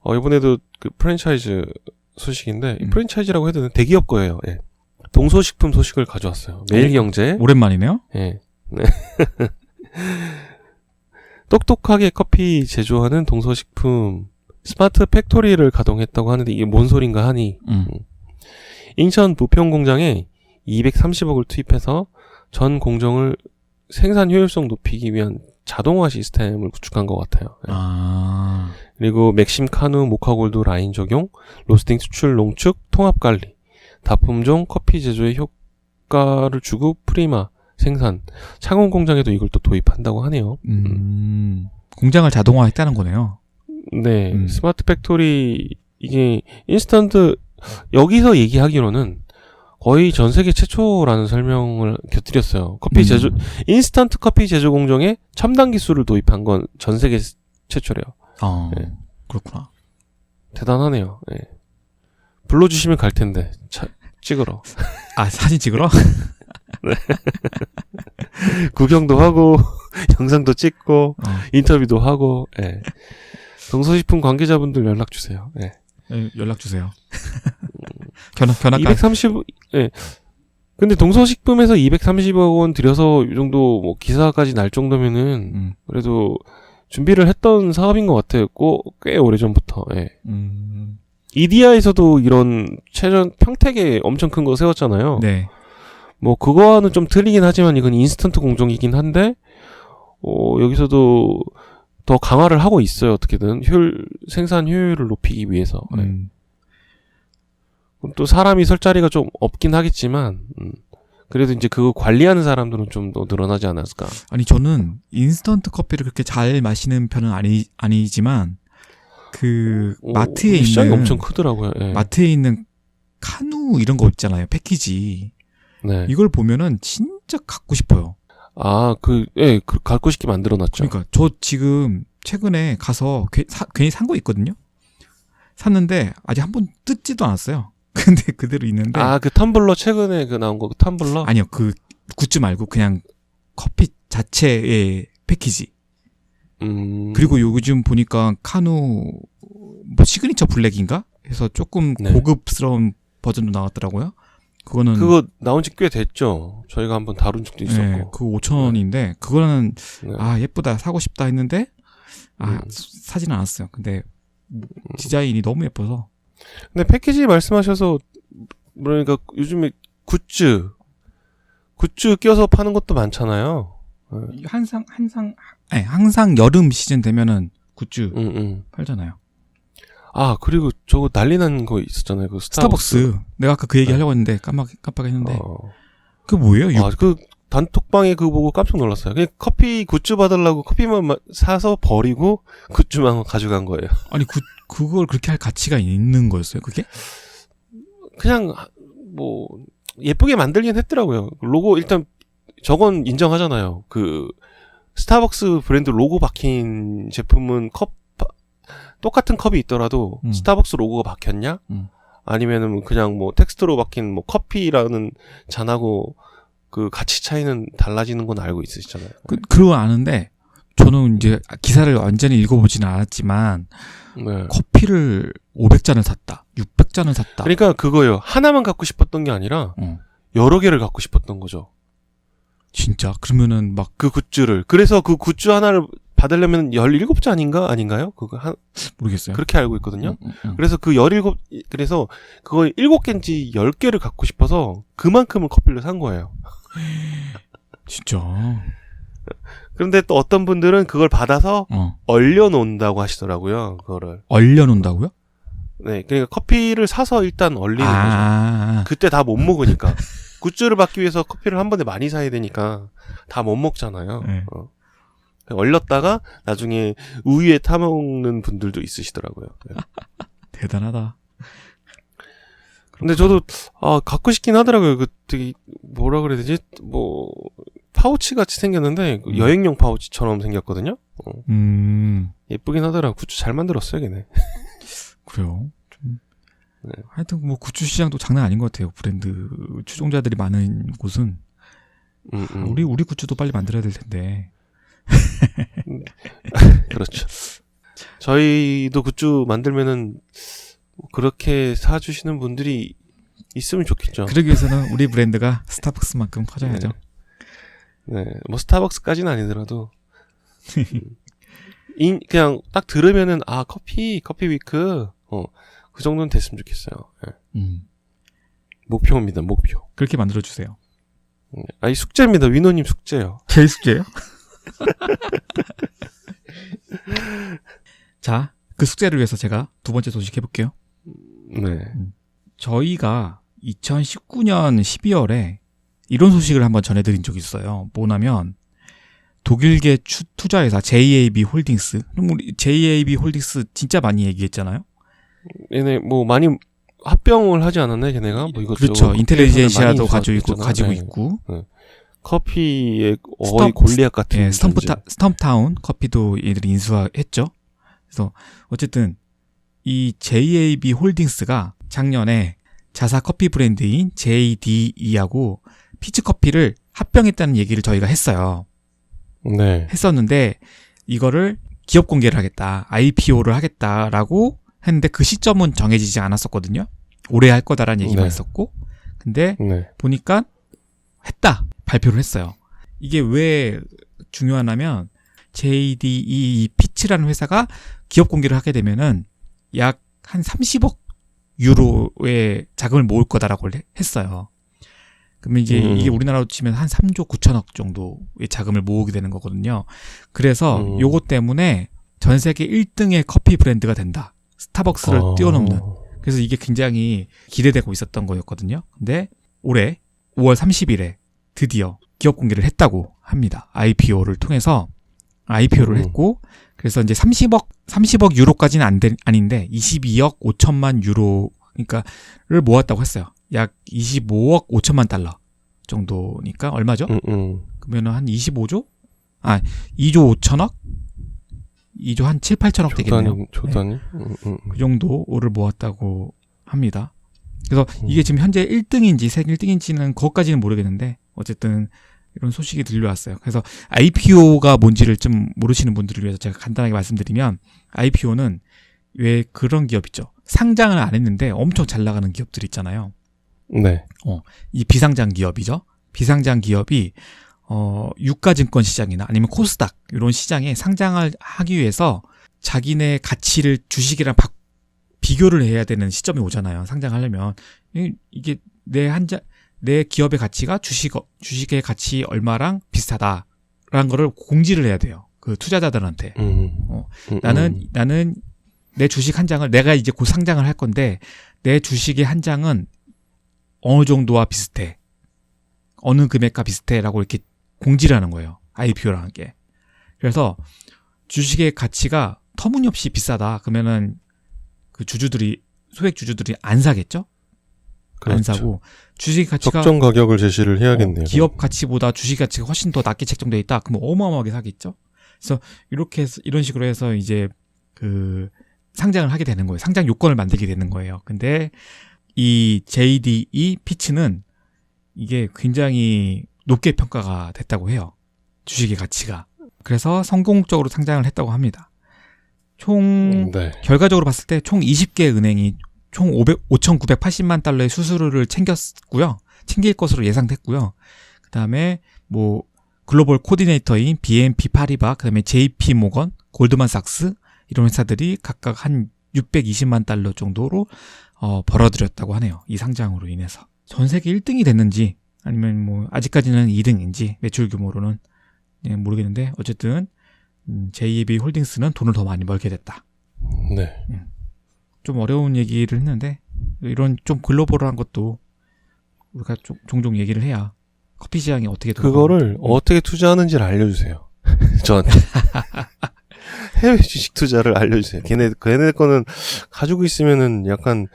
이번에도 그 프랜차이즈 소식인데 이 프랜차이즈라고 해도 대기업 거예요. 예. 동서식품 소식을 가져왔어요. 매일경제. 오랜만이네요. 예. 네. 똑똑하게 커피 제조하는 동서식품 스마트 팩토리를 가동했다고 하는데 이게 뭔 소린가 하니 인천 부평 공장에 230억을 투입해서 전 공정을 생산 효율성 높이기 위한 자동화 시스템을 구축한 것 같아요. 예. 그리고 맥심 카누 모카골드 라인 적용, 로스팅 수출 농축 통합 관리, 다품종 커피 제조에 효과를 주고 프리마 생산, 창원 공장에도 이걸 또 도입한다고 하네요. 공장을 자동화했다는 거네요. 네, 스마트 팩토리 이게 인스턴트 여기서 얘기하기로는 거의 전 세계 최초라는 설명을 곁들였어요. 커피 제조 인스턴트 커피 제조 공정에 첨단 기술을 도입한 건 전 세계 최초래요. 네. 그렇구나. 대단하네요. 네. 불러주시면 갈 텐데 찍으러. 사진 찍으러? 네. 구경도 하고 영상도 찍고 인터뷰도 하고. 네. 동서식품 관계자분들 연락 주세요. 네. 네, 연락 주세요. 견학까지. 230. 네. 근데 동서식품에서 230억 원 들여서 이 정도 뭐 기사까지 날 정도면은 그래도 준비를 했던 사업인 것 같아요. 꽤 오래전부터. 예. 이디야에서도 이런 평택에 엄청 큰 거 세웠잖아요. 네. 뭐 그거와는 좀 틀리긴 하지만 이건 인스턴트 공정이긴 한데 여기서도 더 강화를 하고 있어요. 어떻게든 생산 효율을 높이기 위해서. 또 사람이 설 자리가 좀 없긴 하겠지만 그래도 이제 그거 관리하는 사람들은 좀 더 늘어나지 않았을까. 아니 저는 인스턴트 커피를 그렇게 잘 마시는 편은 아니지만 그 마트에 시장이 있는 엄청 크더라고요. 예. 마트에 있는 카누 이런 거 있잖아요. 패키지. 네. 이걸 보면은 진짜 갖고 싶어요. 갖고 싶게 만들어놨죠. 그러니까 저 지금 최근에 가서 괜히 산 거 있거든요. 샀는데 아직 한 번 뜯지도 않았어요. 근데 그대로 있는데. 그 텀블러 최근에 나온 거 텀블러? 아니요, 그 굿즈 말고 그냥 커피 자체의 패키지. 그리고 요즘 보니까 카누 뭐 시그니처 블랙인가 해서 조금 고급스러운 버전도 나왔더라고요. 그거 나온 지 꽤 됐죠. 저희가 한번 다룬 적도 있었고. 네, 그거 5,000원인데 그거는 예쁘다 사고 싶다 했는데 사지는 않았어요. 근데 디자인이 너무 예뻐서. 근데 패키지 말씀하셔서 그러니까 요즘에 굿즈 껴서 파는 것도 많잖아요. 항상 여름 시즌 되면은 굿즈 팔잖아요. 그리고 저거 난리 난 거 있었잖아요. 그 스타벅스. 내가 아까 그 얘기 하려고 했는데 깜빡했는데. 그게 뭐예요? 그 단톡방에 그거 보고 깜짝 놀랐어요. 그냥 커피 굿즈 받으려고 커피만 사서 버리고 굿즈만 가져간 거예요. 아니 그걸 그렇게 할 가치가 있는 거였어요, 그게? 그냥 뭐 예쁘게 만들긴 했더라고요. 로고 일단 저건 인정하잖아요. 그 스타벅스 브랜드 로고 박힌 제품은 똑같은 컵이 있더라도 스타벅스 로고가 박혔냐? 아니면은 그냥 뭐 텍스트로 박힌 뭐 커피라는 잔하고 그 가치 차이는 달라지는 건 알고 있으시잖아요. 그거 아는데 저는 이제 기사를 완전히 읽어보지는 않았지만 커피를 500잔을 샀다, 600잔을 샀다. 그러니까 그거요. 하나만 갖고 싶었던 게 아니라 여러 개를 갖고 싶었던 거죠. 진짜? 그러면은 막 그 굿즈를. 그래서 그 굿즈 하나를 받으려면 17잔인가 아닌가요? 그거 모르겠어요. 그렇게 알고 있거든요. 그래서 그래서 그거 7개인지 10개를 갖고 싶어서 그만큼을 커피를 산 거예요. 진짜. 그런데 또 어떤 분들은 그걸 받아서 얼려놓는다고 하시더라고요. 그거를. 얼려놓는다고요? 네, 그러니까 커피를 사서 일단 얼리는 거죠. 그때 다 못 먹으니까. 굿즈를 받기 위해서 커피를 한 번에 많이 사야 되니까 다 못 먹잖아요. 네. 얼렸다가 나중에 우유에 타먹는 분들도 있으시더라고요. 네. 대단하다. 근데 저도 갖고 싶긴 하더라고요. 그 되게 뭐라 그래야 되지? 뭐 파우치 같이 생겼는데 여행용 파우치처럼 생겼거든요. 예쁘긴 하더라고. 굿즈 잘 만들었어요, 걔네. 그래요. 좀 네. 하여튼 뭐 굿즈 시장도 장난 아닌 것 같아요. 브랜드 추종자들이 많은 곳은 우리 굿즈도 빨리 만들어야 될 텐데. 그렇죠. 저희도 굿즈 만들면은 그렇게 사주시는 분들이 있으면 좋겠죠. 그러기 위해서는 우리 브랜드가 스타벅스만큼 커져야죠. 네, 뭐 스타벅스까지는 아니더라도 그냥 딱 들으면은 커피 위크 그 정도는 됐으면 좋겠어요. 네. 목표입니다. 목표. 그렇게 만들어 주세요. 이 숙제입니다. 위노님 숙제요. 제 숙제예요? 자, 그 숙제를 위해서 제가 두 번째 소식 해볼게요. 네. 저희가 2019년 12월에 이런 소식을 한번 전해드린 적이 있어요. 뭐냐면 독일계 투자회사 JAB 홀딩스. 그럼 우리 JAB 홀딩스 진짜 많이 얘기했잖아요. 얘네 뭐 많이 합병을 하지 않았나요, 걔네가? 뭐 이것저것. 그렇죠. 인텔리젠시아도 가지고 네. 있고. 네. 커피의 골리앗 같은. 네, 스톰타운 커피도 얘들이 인수했죠. 그래서 어쨌든 이 JAB 홀딩스가 작년에 자사 커피 브랜드인 JDE하고 피치커피를 합병했다는 얘기를 저희가 했어요. 네. 했었는데 이거를 기업 공개를 하겠다, IPO를 하겠다라고 했는데 그 시점은 정해지지 않았었거든요. 올해 할 거다라는 얘기만 있었고, 근데 보니까 했다, 발표를 했어요. 이게 왜 중요하냐면 JDE 피치라는 회사가 기업 공개를 하게 되면은 약 한 30억 유로의 자금을 모을 거다라고 했어요. 그러면 이게 우리나라로 치면 한 3조 9천억 정도의 자금을 모으게 되는 거거든요. 그래서 요것 때문에 전 세계 1등의 커피 브랜드가 된다. 스타벅스를 뛰어넘는. 그래서 이게 굉장히 기대되고 있었던 거였거든요. 근데 올해 5월 30일에 드디어 기업 공개를 했다고 합니다. IPO를 통해서 IPO를 했고, 그래서 이제 30억 유로까지는 아닌데 22억 5천만 유로, 그러니까를 모았다고 했어요. 약 25억 5천만 달러 정도니까 얼마죠? 그러면은 한 25조? 2조 5천억? 2조 한 7, 8천억 되겠네요. 조단위? 네. 그 정도를 모았다고 합니다. 그래서 이게 지금 현재 1등인지 세계 1등인지는 그것까지는 모르겠는데 어쨌든 이런 소식이 들려왔어요. 그래서 IPO가 뭔지를 좀 모르시는 분들을 위해서 제가 간단하게 말씀드리면, IPO는 왜 그런 기업 있죠. 상장을 안 했는데 엄청 잘 나가는 기업들 있잖아요. 네. 이 비상장 기업이죠. 비상장 기업이 유가증권 시장이나 아니면 코스닥 이런 시장에 상장을 하기 위해서 자기네 가치를 주식이랑 비교를 해야 되는 시점이 오잖아요. 상장하려면 이게 내 기업의 가치가 주식의 가치 얼마랑 비슷하다라는 거를 공지를 해야 돼요. 그 투자자들한테. 나는 내 주식 한 장을 내가 이제 곧 상장을 할 건데 내 주식의 한 장은 어느 정도와 비슷해. 어느 금액과 비슷해라고 이렇게 공지를 하는 거예요. IPO라는 게. 그래서 주식의 가치가 터무니없이 비싸다. 그러면은 그 소액 주주들이 안 사겠죠? 그렇죠. 안 사고 주식 가치가 적정 가격을 제시를 해야겠네요. 기업 가치보다 주식 가치가 훨씬 더 낮게 책정되어 있다. 그럼 어마어마하게 사겠죠. 그래서 이런 식으로 해서 이제 그 상장을 하게 되는 거예요. 상장 요건을 만들게 되는 거예요. 근데 이 JDE 피치는 이게 굉장히 높게 평가가 됐다고 해요. 주식의 가치가. 그래서 성공적으로 상장을 했다고 합니다. 결과적으로 봤을 때 총 20개 은행이 총 5,980만 달러의 수수료를 챙겼고요. 챙길 것으로 예상됐고요. 그 다음에 뭐 글로벌 코디네이터인 BNP 파리바, 그다음에 JP 모건, 골드만삭스 이런 회사들이 각각 한 620만 달러 정도로 벌어들였다고 하네요. 이 상장으로 인해서. 전 세계 1등이 됐는지 아니면 뭐 아직까지는 2등인지 매출 규모로는 모르겠는데 어쨌든 JAB 홀딩스는 돈을 더 많이 벌게 됐다. 네. 좀 어려운 얘기를 했는데 이런 좀 글로벌한 것도 우리가 종종 얘기를 해야 커피 시장이 어떻게 그거를 어떻게 투자하는지를 알려주세요. 저한테. 해외 주식 투자를 알려주세요. 걔네 거는 가지고 있으면은 약간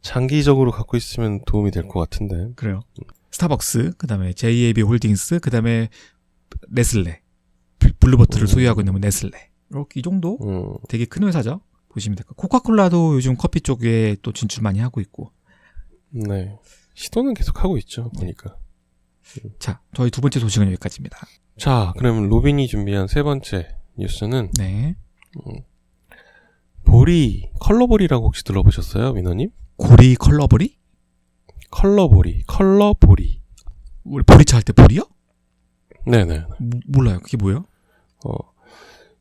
장기적으로 갖고 있으면 도움이 될 것 같은데. 그래요. 스타벅스, 그 다음에 JAB 홀딩스, 그 다음에 네슬레. 블루버틀을 소유하고 있는 네슬레. 이렇게 이 정도? 되게 큰 회사죠. 보시면 될까요? 코카콜라도 요즘 커피 쪽에 또 진출 많이 하고 있고. 네. 시도는 계속 하고 있죠. 보니까. 자, 저희 두 번째 소식은 여기까지입니다. 자, 그럼 로빈이 준비한 세 번째 뉴스는 네. 보리, 컬러보리라고 혹시 들어보셨어요, 민호님? 고리 컬러보리? 컬러보리. 우리 보리차 할 때 보리요? 네네. 몰라요. 그게 뭐예요?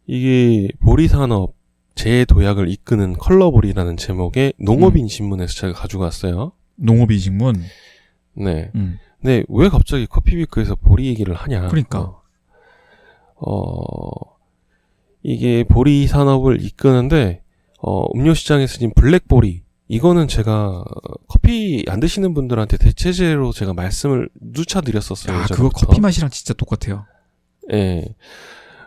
이게 보리 산업 재도약을 이끄는 컬러보리라는 제목의 농업인 신문에서 제가 가지고 왔어요. 농업인 신문? 네. 네, 왜 갑자기 커피비크에서 보리 얘기를 하냐. 그러니까. 이게 보리 산업을 이끄는데, 음료 시장에 쓰인 블랙보리. 이거는 제가 커피 안 드시는 분들한테 대체제로 제가 말씀을 누차 드렸었어요. 아, 그거 커피 맛이랑 진짜 똑같아요. 예.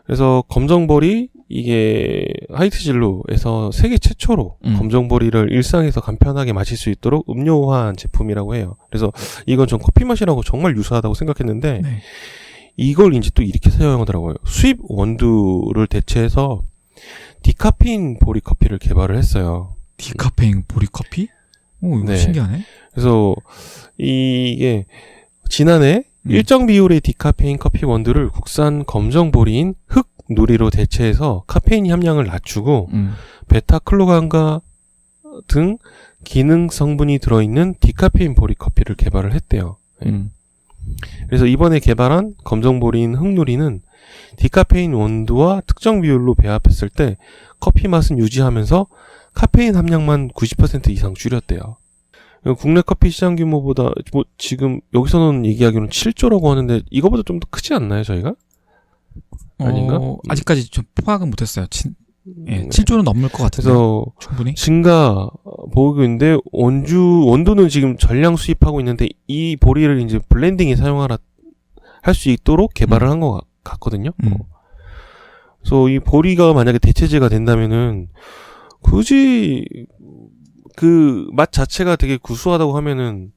그래서 검정보리, 이게 하이트진루에서 세계 최초로 검정보리를 일상에서 간편하게 마실 수 있도록 음료화한 제품이라고 해요. 그래서 이건 전 커피 맛이라고 정말 유사하다고 생각했는데, 네. 이걸 이제 또 이렇게 사용하더라고요. 수입 원두를 대체해서 디카페인 보리 커피를 개발을 했어요. 디카페인 보리 커피? 오, 이거 네. 신기하네. 그래서 이게 지난해 일정 비율의 디카페인 커피 원두를 국산 검정 보리인 흑 누리로 대체해서 카페인 함량을 낮추고 베타클로간과 등 기능 성분이 들어있는 디카페인 보리 커피를 개발을 했대요. 그래서 이번에 개발한 검정 보리인 흑누리는 디카페인 원두와 특정 비율로 배합했을 때 커피 맛은 유지하면서 카페인 함량만 90% 이상 줄였대요. 국내 커피 시장 규모보다 뭐 지금 여기서는 얘기하기로는 7조라고 하는데 이거보다 좀 더 크지 않나요, 저희가? 아닌가? 아직까지 좀 파악은 못했어요. 7조는 넘을 것 같아서 그래서 충분히 증가 보이고 있는데 원두는 지금 전량 수입하고 있는데 이 보리를 이제 블렌딩에 사용하라 할 수 있도록 개발을 한 것 같거든요. 그래서 이 보리가 만약에 대체제가 된다면은 굳이 그 맛 자체가 되게 구수하다고 하면은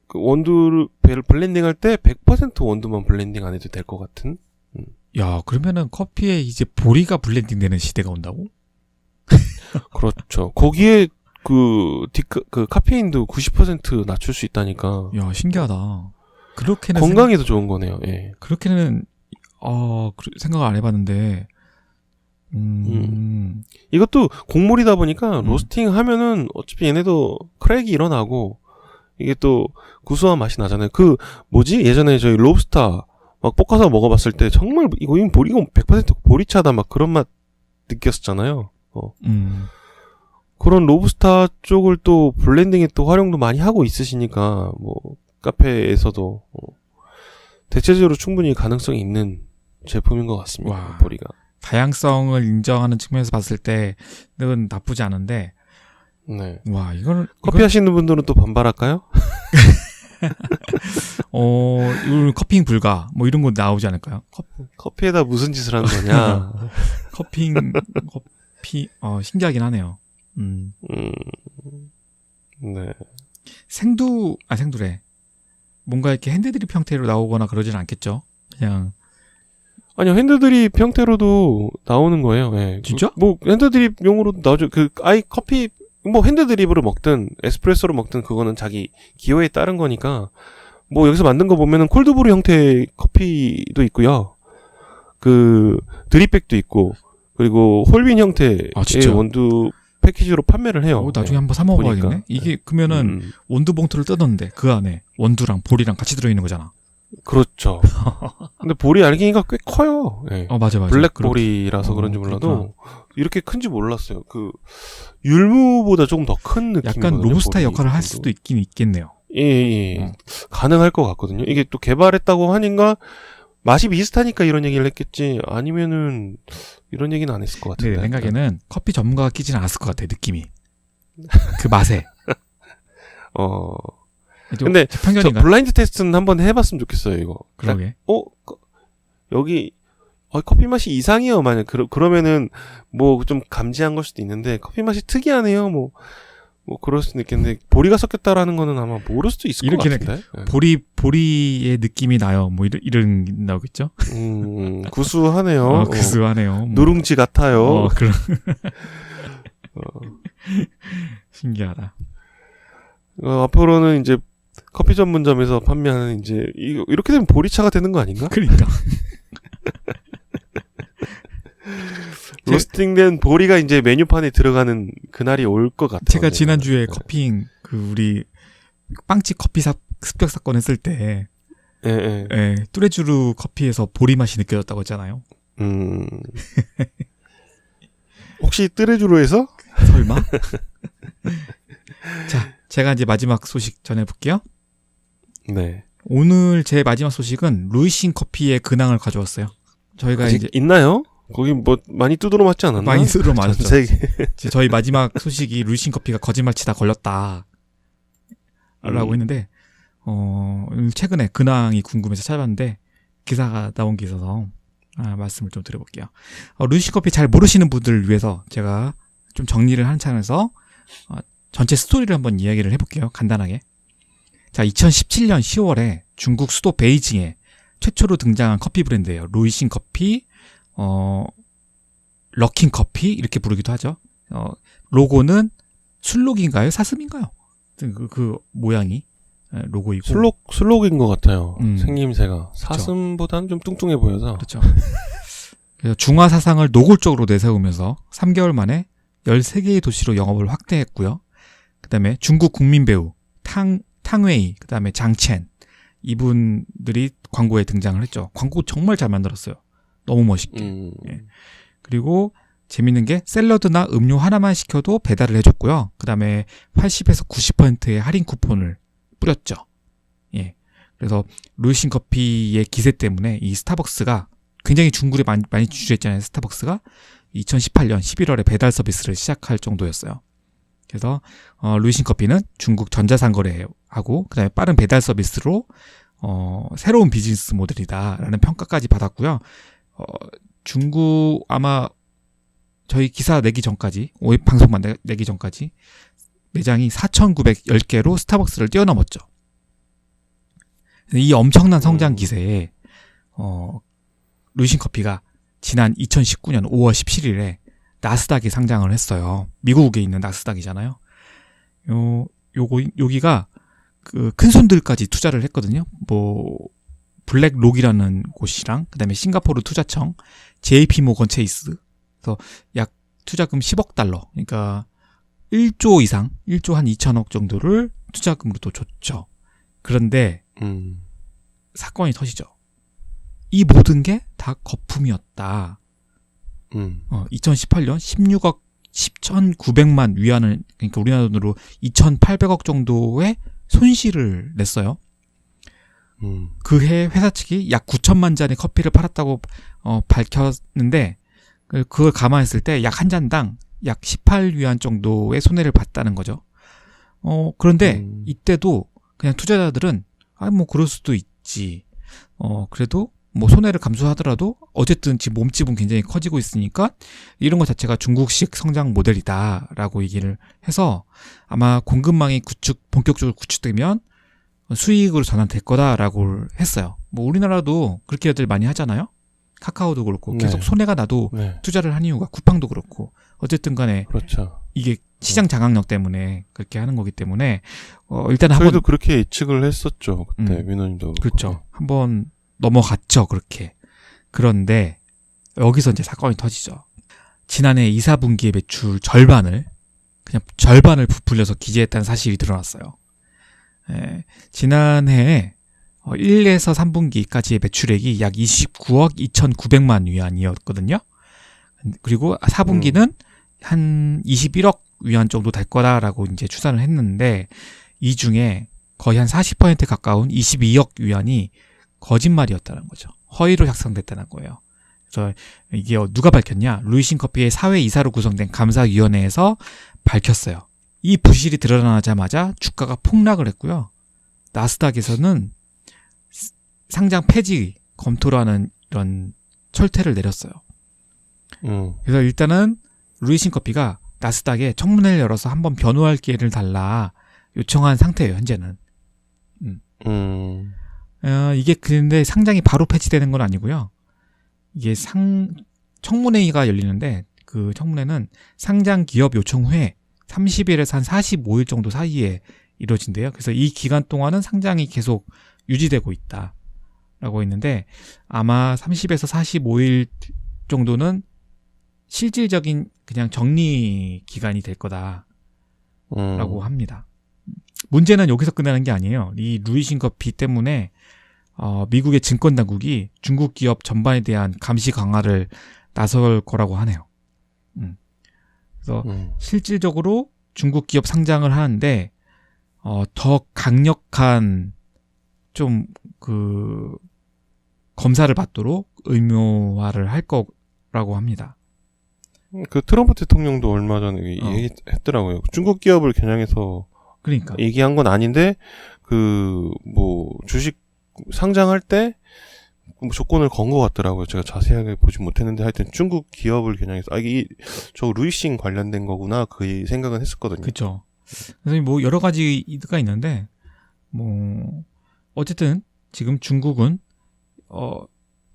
그 원두를 블렌딩 할 때 100% 원두만 블렌딩 안 해도 될 것 같은. 야, 그러면은 커피에 이제 보리가 블렌딩 되는 시대가 온다고? 그렇죠. 거기에 그 카페인도 90% 낮출 수 있다니까. 야, 신기하다. 그렇게는 건강에도 좋은 거네요. 예. 그렇게는 생각을 안 해봤는데. 이것도 곡물이다 보니까 로스팅 하면은 어차피 얘네도 크랙이 일어나고 이게 또 구수한 맛이 나잖아요. 그 뭐지? 예전에 저희 롭스타 막 볶아서 먹어봤을 때 정말 이거 100% 보리차다 막 그런 맛 느꼈었잖아요. 그런 로브스타 쪽을 또 블렌딩에 또 활용도 많이 하고 있으시니까 뭐 카페에서도 대체적으로 충분히 가능성이 있는 제품인 것 같습니다. 와. 보리가. 다양성을 인정하는 측면에서 봤을 때는 나쁘지 않은데. 네. 와, 이거는 커피 하시는 분들은 또 반발할까요? 이거 커피잉 불가 뭐 이런 거 나오지 않을까요? 커피에다 무슨 짓을 한 거냐? 커피 신기하긴 하네요. 네. 생두래. 뭔가 이렇게 핸드드립 형태로 나오거나 그러진 않겠죠? 그냥. 아니요, 핸드드립 형태로도 나오는 거예요. 예. 진짜? 뭐, 핸드드립용으로도 나오죠. 커피, 뭐, 핸드드립으로 먹든, 에스프레소로 먹든, 그거는 자기 기호에 따른 거니까, 뭐, 여기서 만든 거 보면은 콜드브루 형태의 커피도 있고요. 드립백도 있고, 그리고 홀빈 형태의 원두 패키지로 판매를 해요. 나중에 한번 사 먹어봐야겠네. 이게, 그러면은, 원두 봉투를 뜯었는데, 그 안에 원두랑 볼이랑 같이 들어있는 거잖아. 그렇죠. 근데 볼이 알갱이가 꽤 커요. 예. 맞아. 블랙볼이라서 그런지 몰라도 이렇게 큰지 몰랐어요. 그 율무보다 조금 더 큰 느낌이거든요. 약간 로브스타 볼이. 역할을 할 수도 있긴 있겠네요. 예. 가능할 것 같거든요. 이게 또 개발했다고 하니까 맛이 비슷하니까 이런 얘기를 했겠지. 아니면은 이런 얘기는 안 했을 것 같은데. 내 생각에는 커피 전문가가 끼지는 않았을 것 같아, 느낌이. 그 맛에. 근데 저 편견인가? 블라인드 테스트는 한번 해봤으면 좋겠어요, 이거. 그러게. 여기 커피 맛이 이상해요. 만약 그러면은 뭐 좀 감지한 걸 수도 있는데 커피 맛이 특이하네요. 뭐 그럴 수도 있겠는데 보리가 섞였다라는 거는 아마 모를 수도 있을 것 같은데. 보리의 느낌이 나요. 뭐 이런 나오겠죠? 구수하네요. 구수하네요. 누룽지 같아요. 그런. 신기하다. 앞으로는 이제 커피 전문점에서 판매하는 이제 이렇게 되면 보리차가 되는 거 아닌가? 그러니까. 로스팅된 보리가 이제 메뉴판에 들어가는 그날이 올 것 같아요. 제가 지난주에 커피인 우리 빵집 커피 습격 사건 했을 때 뚜레쥬르 커피에서 보리 맛이 느껴졌다고 했잖아요. 혹시 뚜레쥬르에서? 설마? 자, 제가 이제 마지막 소식 전해볼게요. 네. 오늘 제 마지막 소식은 루이싱 커피의 근황을 가져왔어요. 저희가 이제 있나요? 거기 뭐 많이 두드러 맞지 않았나? 많이 두드러 맞았죠. 저희 마지막 소식이 루이싱 커피가 거짓말치다 걸렸다 라고 했는데 최근에 근황이 궁금해서 찾아봤는데 기사가 나온 게 있어서 말씀을 좀 드려볼게요. 루이싱 커피 잘 모르시는 분들을 위해서 제가 좀 정리를 한 차원에서 전체 스토리를 한번 이야기를 해볼게요. 간단하게. 자, 2017년 10월에 중국 수도 베이징에 최초로 등장한 커피 브랜드예요. 루이싱 커피, 럭킹 커피 이렇게 부르기도 하죠. 로고는 술록인가요? 사슴인가요? 그 모양이 로고이고. 술록인 것 같아요. 생김새가 사슴보다는 좀 뚱뚱해 보여서. 그렇죠. 그래서 중화 사상을 노골적으로 내세우면서 3개월 만에 13개의 도시로 영업을 확대했고요. 그다음에 중국 국민 배우 탕웨이, 그다음에 장첸 이분들이 광고에 등장을 했죠. 광고 정말 잘 만들었어요. 너무 멋있게. 예. 그리고 재밌는 게 샐러드나 음료 하나만 시켜도 배달을 해줬고요. 그다음에 80에서 90%의 할인 쿠폰을 뿌렸죠. 예. 그래서 루이싱 커피의 기세 때문에 이 스타벅스가 굉장히 중국에 많이 주주했잖아요. 스타벅스가 2018년 11월에 배달 서비스를 시작할 정도였어요. 그래서 루이싱 커피는 중국 전자상거래하고 그다음에 빠른 배달 서비스로 새로운 비즈니스 모델이다라는 평가까지 받았고요. 중국 아마 저희 기사 내기 전까지 방송만 내기 전까지 매장이 4,910개로 스타벅스를 뛰어넘었죠. 이 엄청난 성장 기세에 루이싱 커피가 지난 2019년 5월 17일에 나스닥에 상장을 했어요. 미국에 있는 나스닥이잖아요. 여기가 그 큰 손들까지 투자를 했거든요. 뭐 블랙록이라는 곳이랑 그다음에 싱가포르 투자청, JP 모건 체이스. 그래서 약 투자금 10억 달러. 그러니까 1조 이상, 1조 한 2천억 정도를 투자금으로 또 줬죠. 그런데 사건이 터지죠. 이 모든 게 다 거품이었다. 2018년 16억 10,900만 위안을, 그러니까 우리나라 돈으로 2,800억 정도의 손실을 냈어요. 그해 회사 측이 약 9천만 잔의 커피를 팔았다고 밝혔는데 그걸 감안했을 때 약 한 잔당 약 18위안 정도의 손해를 봤다는 거죠. 그런데 이때도 그냥 투자자들은 뭐 그럴 수도 있지. 그래도 뭐 손해를 감수하더라도 어쨌든 지금 몸집은 굉장히 커지고 있으니까 이런 것 자체가 중국식 성장 모델이다라고 얘기를 해서 아마 공급망이 본격적으로 구축되면 수익으로 전환될 거다라고 했어요. 뭐 우리나라도 그렇게들 많이 하잖아요. 카카오도 그렇고 계속 손해가 나도 투자를 한 이유가 쿠팡도 그렇고 어쨌든 간에 그렇죠. 이게 시장 장악력 때문에 그렇게 하는 거기 때문에 일단 저희도 한번 그렇게 예측을 했었죠. 그때 민호님도 그렇죠. 한번 넘어갔죠. 그렇게. 그런데 여기서 이제 사건이 터지죠. 지난해 2, 4분기의 매출 절반을 부풀려서 기재했다는 사실이 드러났어요. 지난해에 1에서 3분기까지의 매출액이 약 29억 2,900만 위안이었거든요. 그리고 4분기는 한 21억 위안 정도 될 거다라고 이제 추산을 했는데 이 중에 거의 한 40% 가까운 22억 위안이 거짓말이었다는 거죠. 허위로 작성됐다는 거예요. 그래서 이게 누가 밝혔냐? 루이신 커피의 사회 이사로 구성된 감사위원회에서 밝혔어요. 이 부실이 드러나자마자 주가가 폭락을 했고요. 나스닥에서는 상장 폐지 검토를 하는 이런 철퇴를 내렸어요. 그래서 일단은 루이신 커피가 나스닥에 청문회를 열어서 한번 변호할 기회를 달라 요청한 상태예요, 현재는. 이게 근데 상장이 바로 폐지되는 건 아니고요. 이게 청문회가 열리는데 그 청문회는 상장 기업 요청 후에 30일에서 한 45일 정도 사이에 이루어진대요. 그래서 이 기간 동안은 상장이 계속 유지되고 있다라고 했는데 아마 30에서 45일 정도는 실질적인 그냥 정리 기간이 될 거다라고 합니다. 문제는 여기서 끝나는 게 아니에요. 이 루이신 커피 때문에 미국의 증권 당국이 중국 기업 전반에 대한 감시 강화를 나설 거라고 하네요. 그래서 실질적으로 중국 기업 상장을 하는데 더 강력한 좀 그 검사를 받도록 의무화를 할 거라고 합니다. 그 트럼프 대통령도 얼마 전에 얘기했더라고요. 중국 기업을 겨냥해서 그러니까 얘기한 건 아닌데 그 뭐 주식 상장할 때 조건을 건 것 같더라고요. 제가 자세하게 보지 못했는데 하여튼 중국 기업을 겨냥해서 이게 저 루이싱 관련된 거구나 그 생각은 했었거든요. 그렇죠. 그래서 뭐 여러 가지가 있는데 뭐 어쨌든 지금 중국은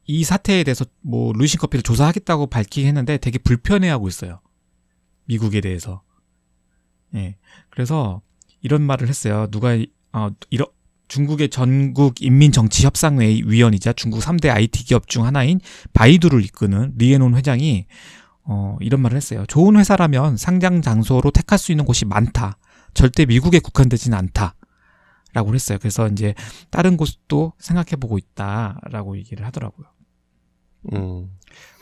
이 사태에 대해서 뭐 루이신 커피를 조사하겠다고 밝히긴 했는데 되게 불편해하고 있어요. 미국에 대해서. 그래서 이런 말을 했어요. 중국의 전국 인민정치협상회 위원이자 중국 3대 IT 기업 중 하나인 바이두를 이끄는 리에논 회장이 이런 말을 했어요. 좋은 회사라면 상장 장소로 택할 수 있는 곳이 많다. 절대 미국에 국한되지는 않다. 라고 했어요. 그래서 이제 다른 곳도 생각해보고 있다라고 얘기를 하더라고요.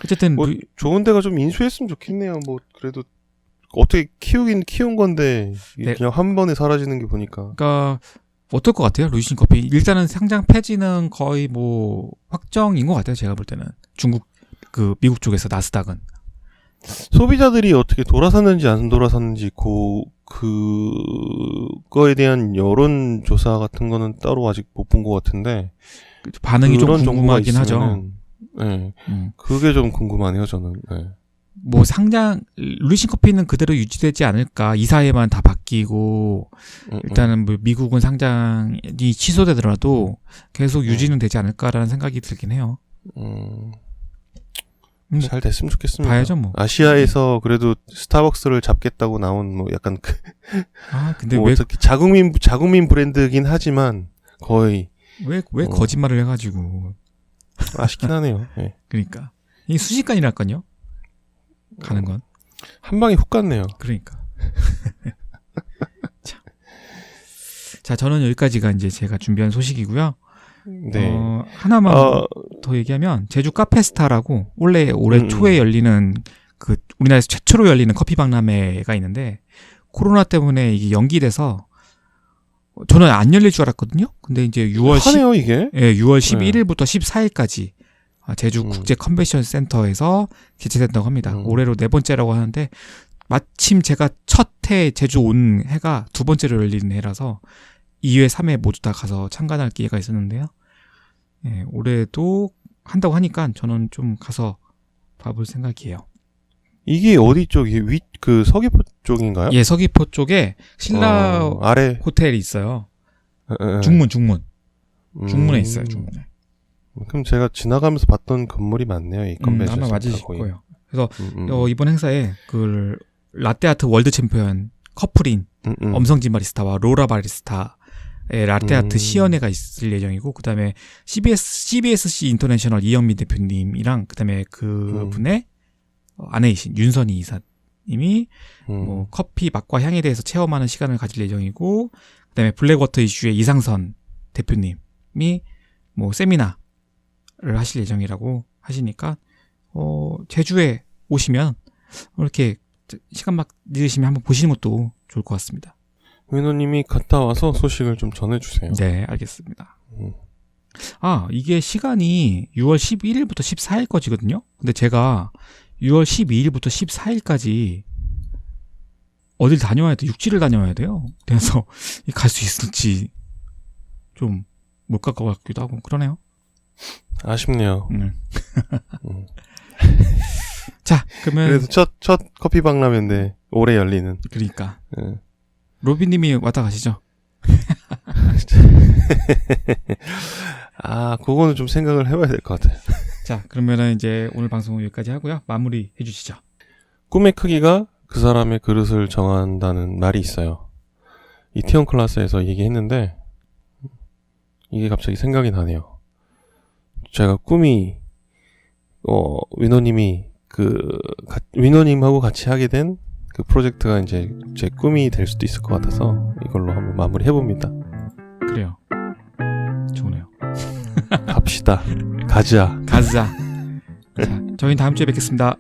어쨌든 뭐 좋은 데가 좀 인수했으면 좋겠네요. 뭐 그래도 어떻게 키운 건데 그냥 한 번에 사라지는 게 보니까. 그러니까 어떨 것 같아요, 루이신 커피? 일단은 상장 폐지는 거의 뭐 확정인 것 같아요, 제가 볼 때는. 미국 쪽에서 나스닥은. 소비자들이 어떻게 돌아섰는지 안 돌아섰는지 그거에 대한 여론조사 같은 거는 따로 아직 못 본 것 같은데. 반응이 좀 궁금하긴 하죠. 네. 그게 좀 궁금하네요, 저는. 네. 뭐 루이신 커피는 그대로 유지되지 않을까. 이사회만 다 바뀌고, 일단은 뭐 미국은 상장이 취소되더라도 계속 유지는 되지 않을까라는 생각이 들긴 해요. 잘 됐으면 좋겠습니다. 봐야죠, 뭐. 아시아에서 그래도 스타벅스를 잡겠다고 나온 뭐 약간 근데 뭐 왜 어떻게 자국민 브랜드긴 하지만 거의 왜 거짓말을 해가지고 아쉽긴 하네요. 네. 그러니까 이 순식간이랄까요? 가는 건 한 방에 훅 갔네요. 그러니까. 자, 저는 여기까지가 이제 제가 준비한 소식이고요. 네. 하나만 더 얘기하면 제주 카페스타라고 올해 초에 열리는 우리나라에서 최초로 열리는 커피 박람회가 있는데 코로나 때문에 이게 연기돼서 저는 안 열릴 줄 알았거든요. 근데 이제 6월 11일부터 14일까지 제주 국제 컨벤션 센터에서 개최된다고 합니다. 올해로 4번째라고 하는데 마침 제가 첫 해 제주 온 해가 2번째로 열리는 해라서 2회, 3회 모두 다 가서 참관할 기회가 있었는데요. 올해도 한다고 하니까 저는 좀 가서 봐볼 생각이에요. 이게 어디 쪽이 서귀포 쪽인가요? 예, 서귀포 쪽에 신라 아래 호텔이 있어요. 중문에 있어요. 중문에. 그럼 제가 지나가면서 봤던 건물이 맞네요. 이 컨벤션 아마 맞으실 거예요. 그래서 이번 행사에 라떼아트 월드 챔피언 커플인 엄성진 바리스타와 로라 바리스타의 라떼아트 시연회가 있을 예정이고, 그 다음에 CBSC 인터내셔널 이영민 대표님이랑, 그 다음에 그분의 아내이신 윤선희 이사님이 뭐 커피 맛과 향에 대해서 체험하는 시간을 가질 예정이고, 그 다음에 블랙워터 이슈의 이상선 대표님이 뭐 세미나를 하실 예정이라고 하시니까 제주에 오시면 이렇게 시간 막 늦으시면 한번 보시는 것도 좋을 것 같습니다. 위너님이 갔다 와서 소식을 좀 전해주세요. 네, 알겠습니다. 이게 시간이 6월 11일부터 14일까지거든요. 근데 제가 6월 12일부터 14일까지 어딜 다녀와야 돼? 육지를 다녀와야 돼요. 그래서 갈 수 있을지 좀 못 갈 것 같기도 하고 그러네요. 아쉽네요. 자, 그러면 그래도 첫 커피 박람회인데 올해 열리는. 그러니까 로비님이 왔다 가시죠. 그거는 좀 생각을 해봐야 될 것 같아요. 자, 그러면은 이제 오늘 방송은 여기까지 하고요. 마무리 해주시죠. 꿈의 크기가 그 사람의 그릇을 정한다는 말이 있어요. 이태원 클래스에서 얘기했는데 이게 갑자기 생각이 나네요. 제가 꿈이 위너님이 위너님하고 같이 하게 된 그 프로젝트가 이제 제 꿈이 될 수도 있을 것 같아서 이걸로 한번 마무리 해봅니다. 그래요. 좋네요. 갑시다. 가자. 자, 저희는 다음 주에 뵙겠습니다.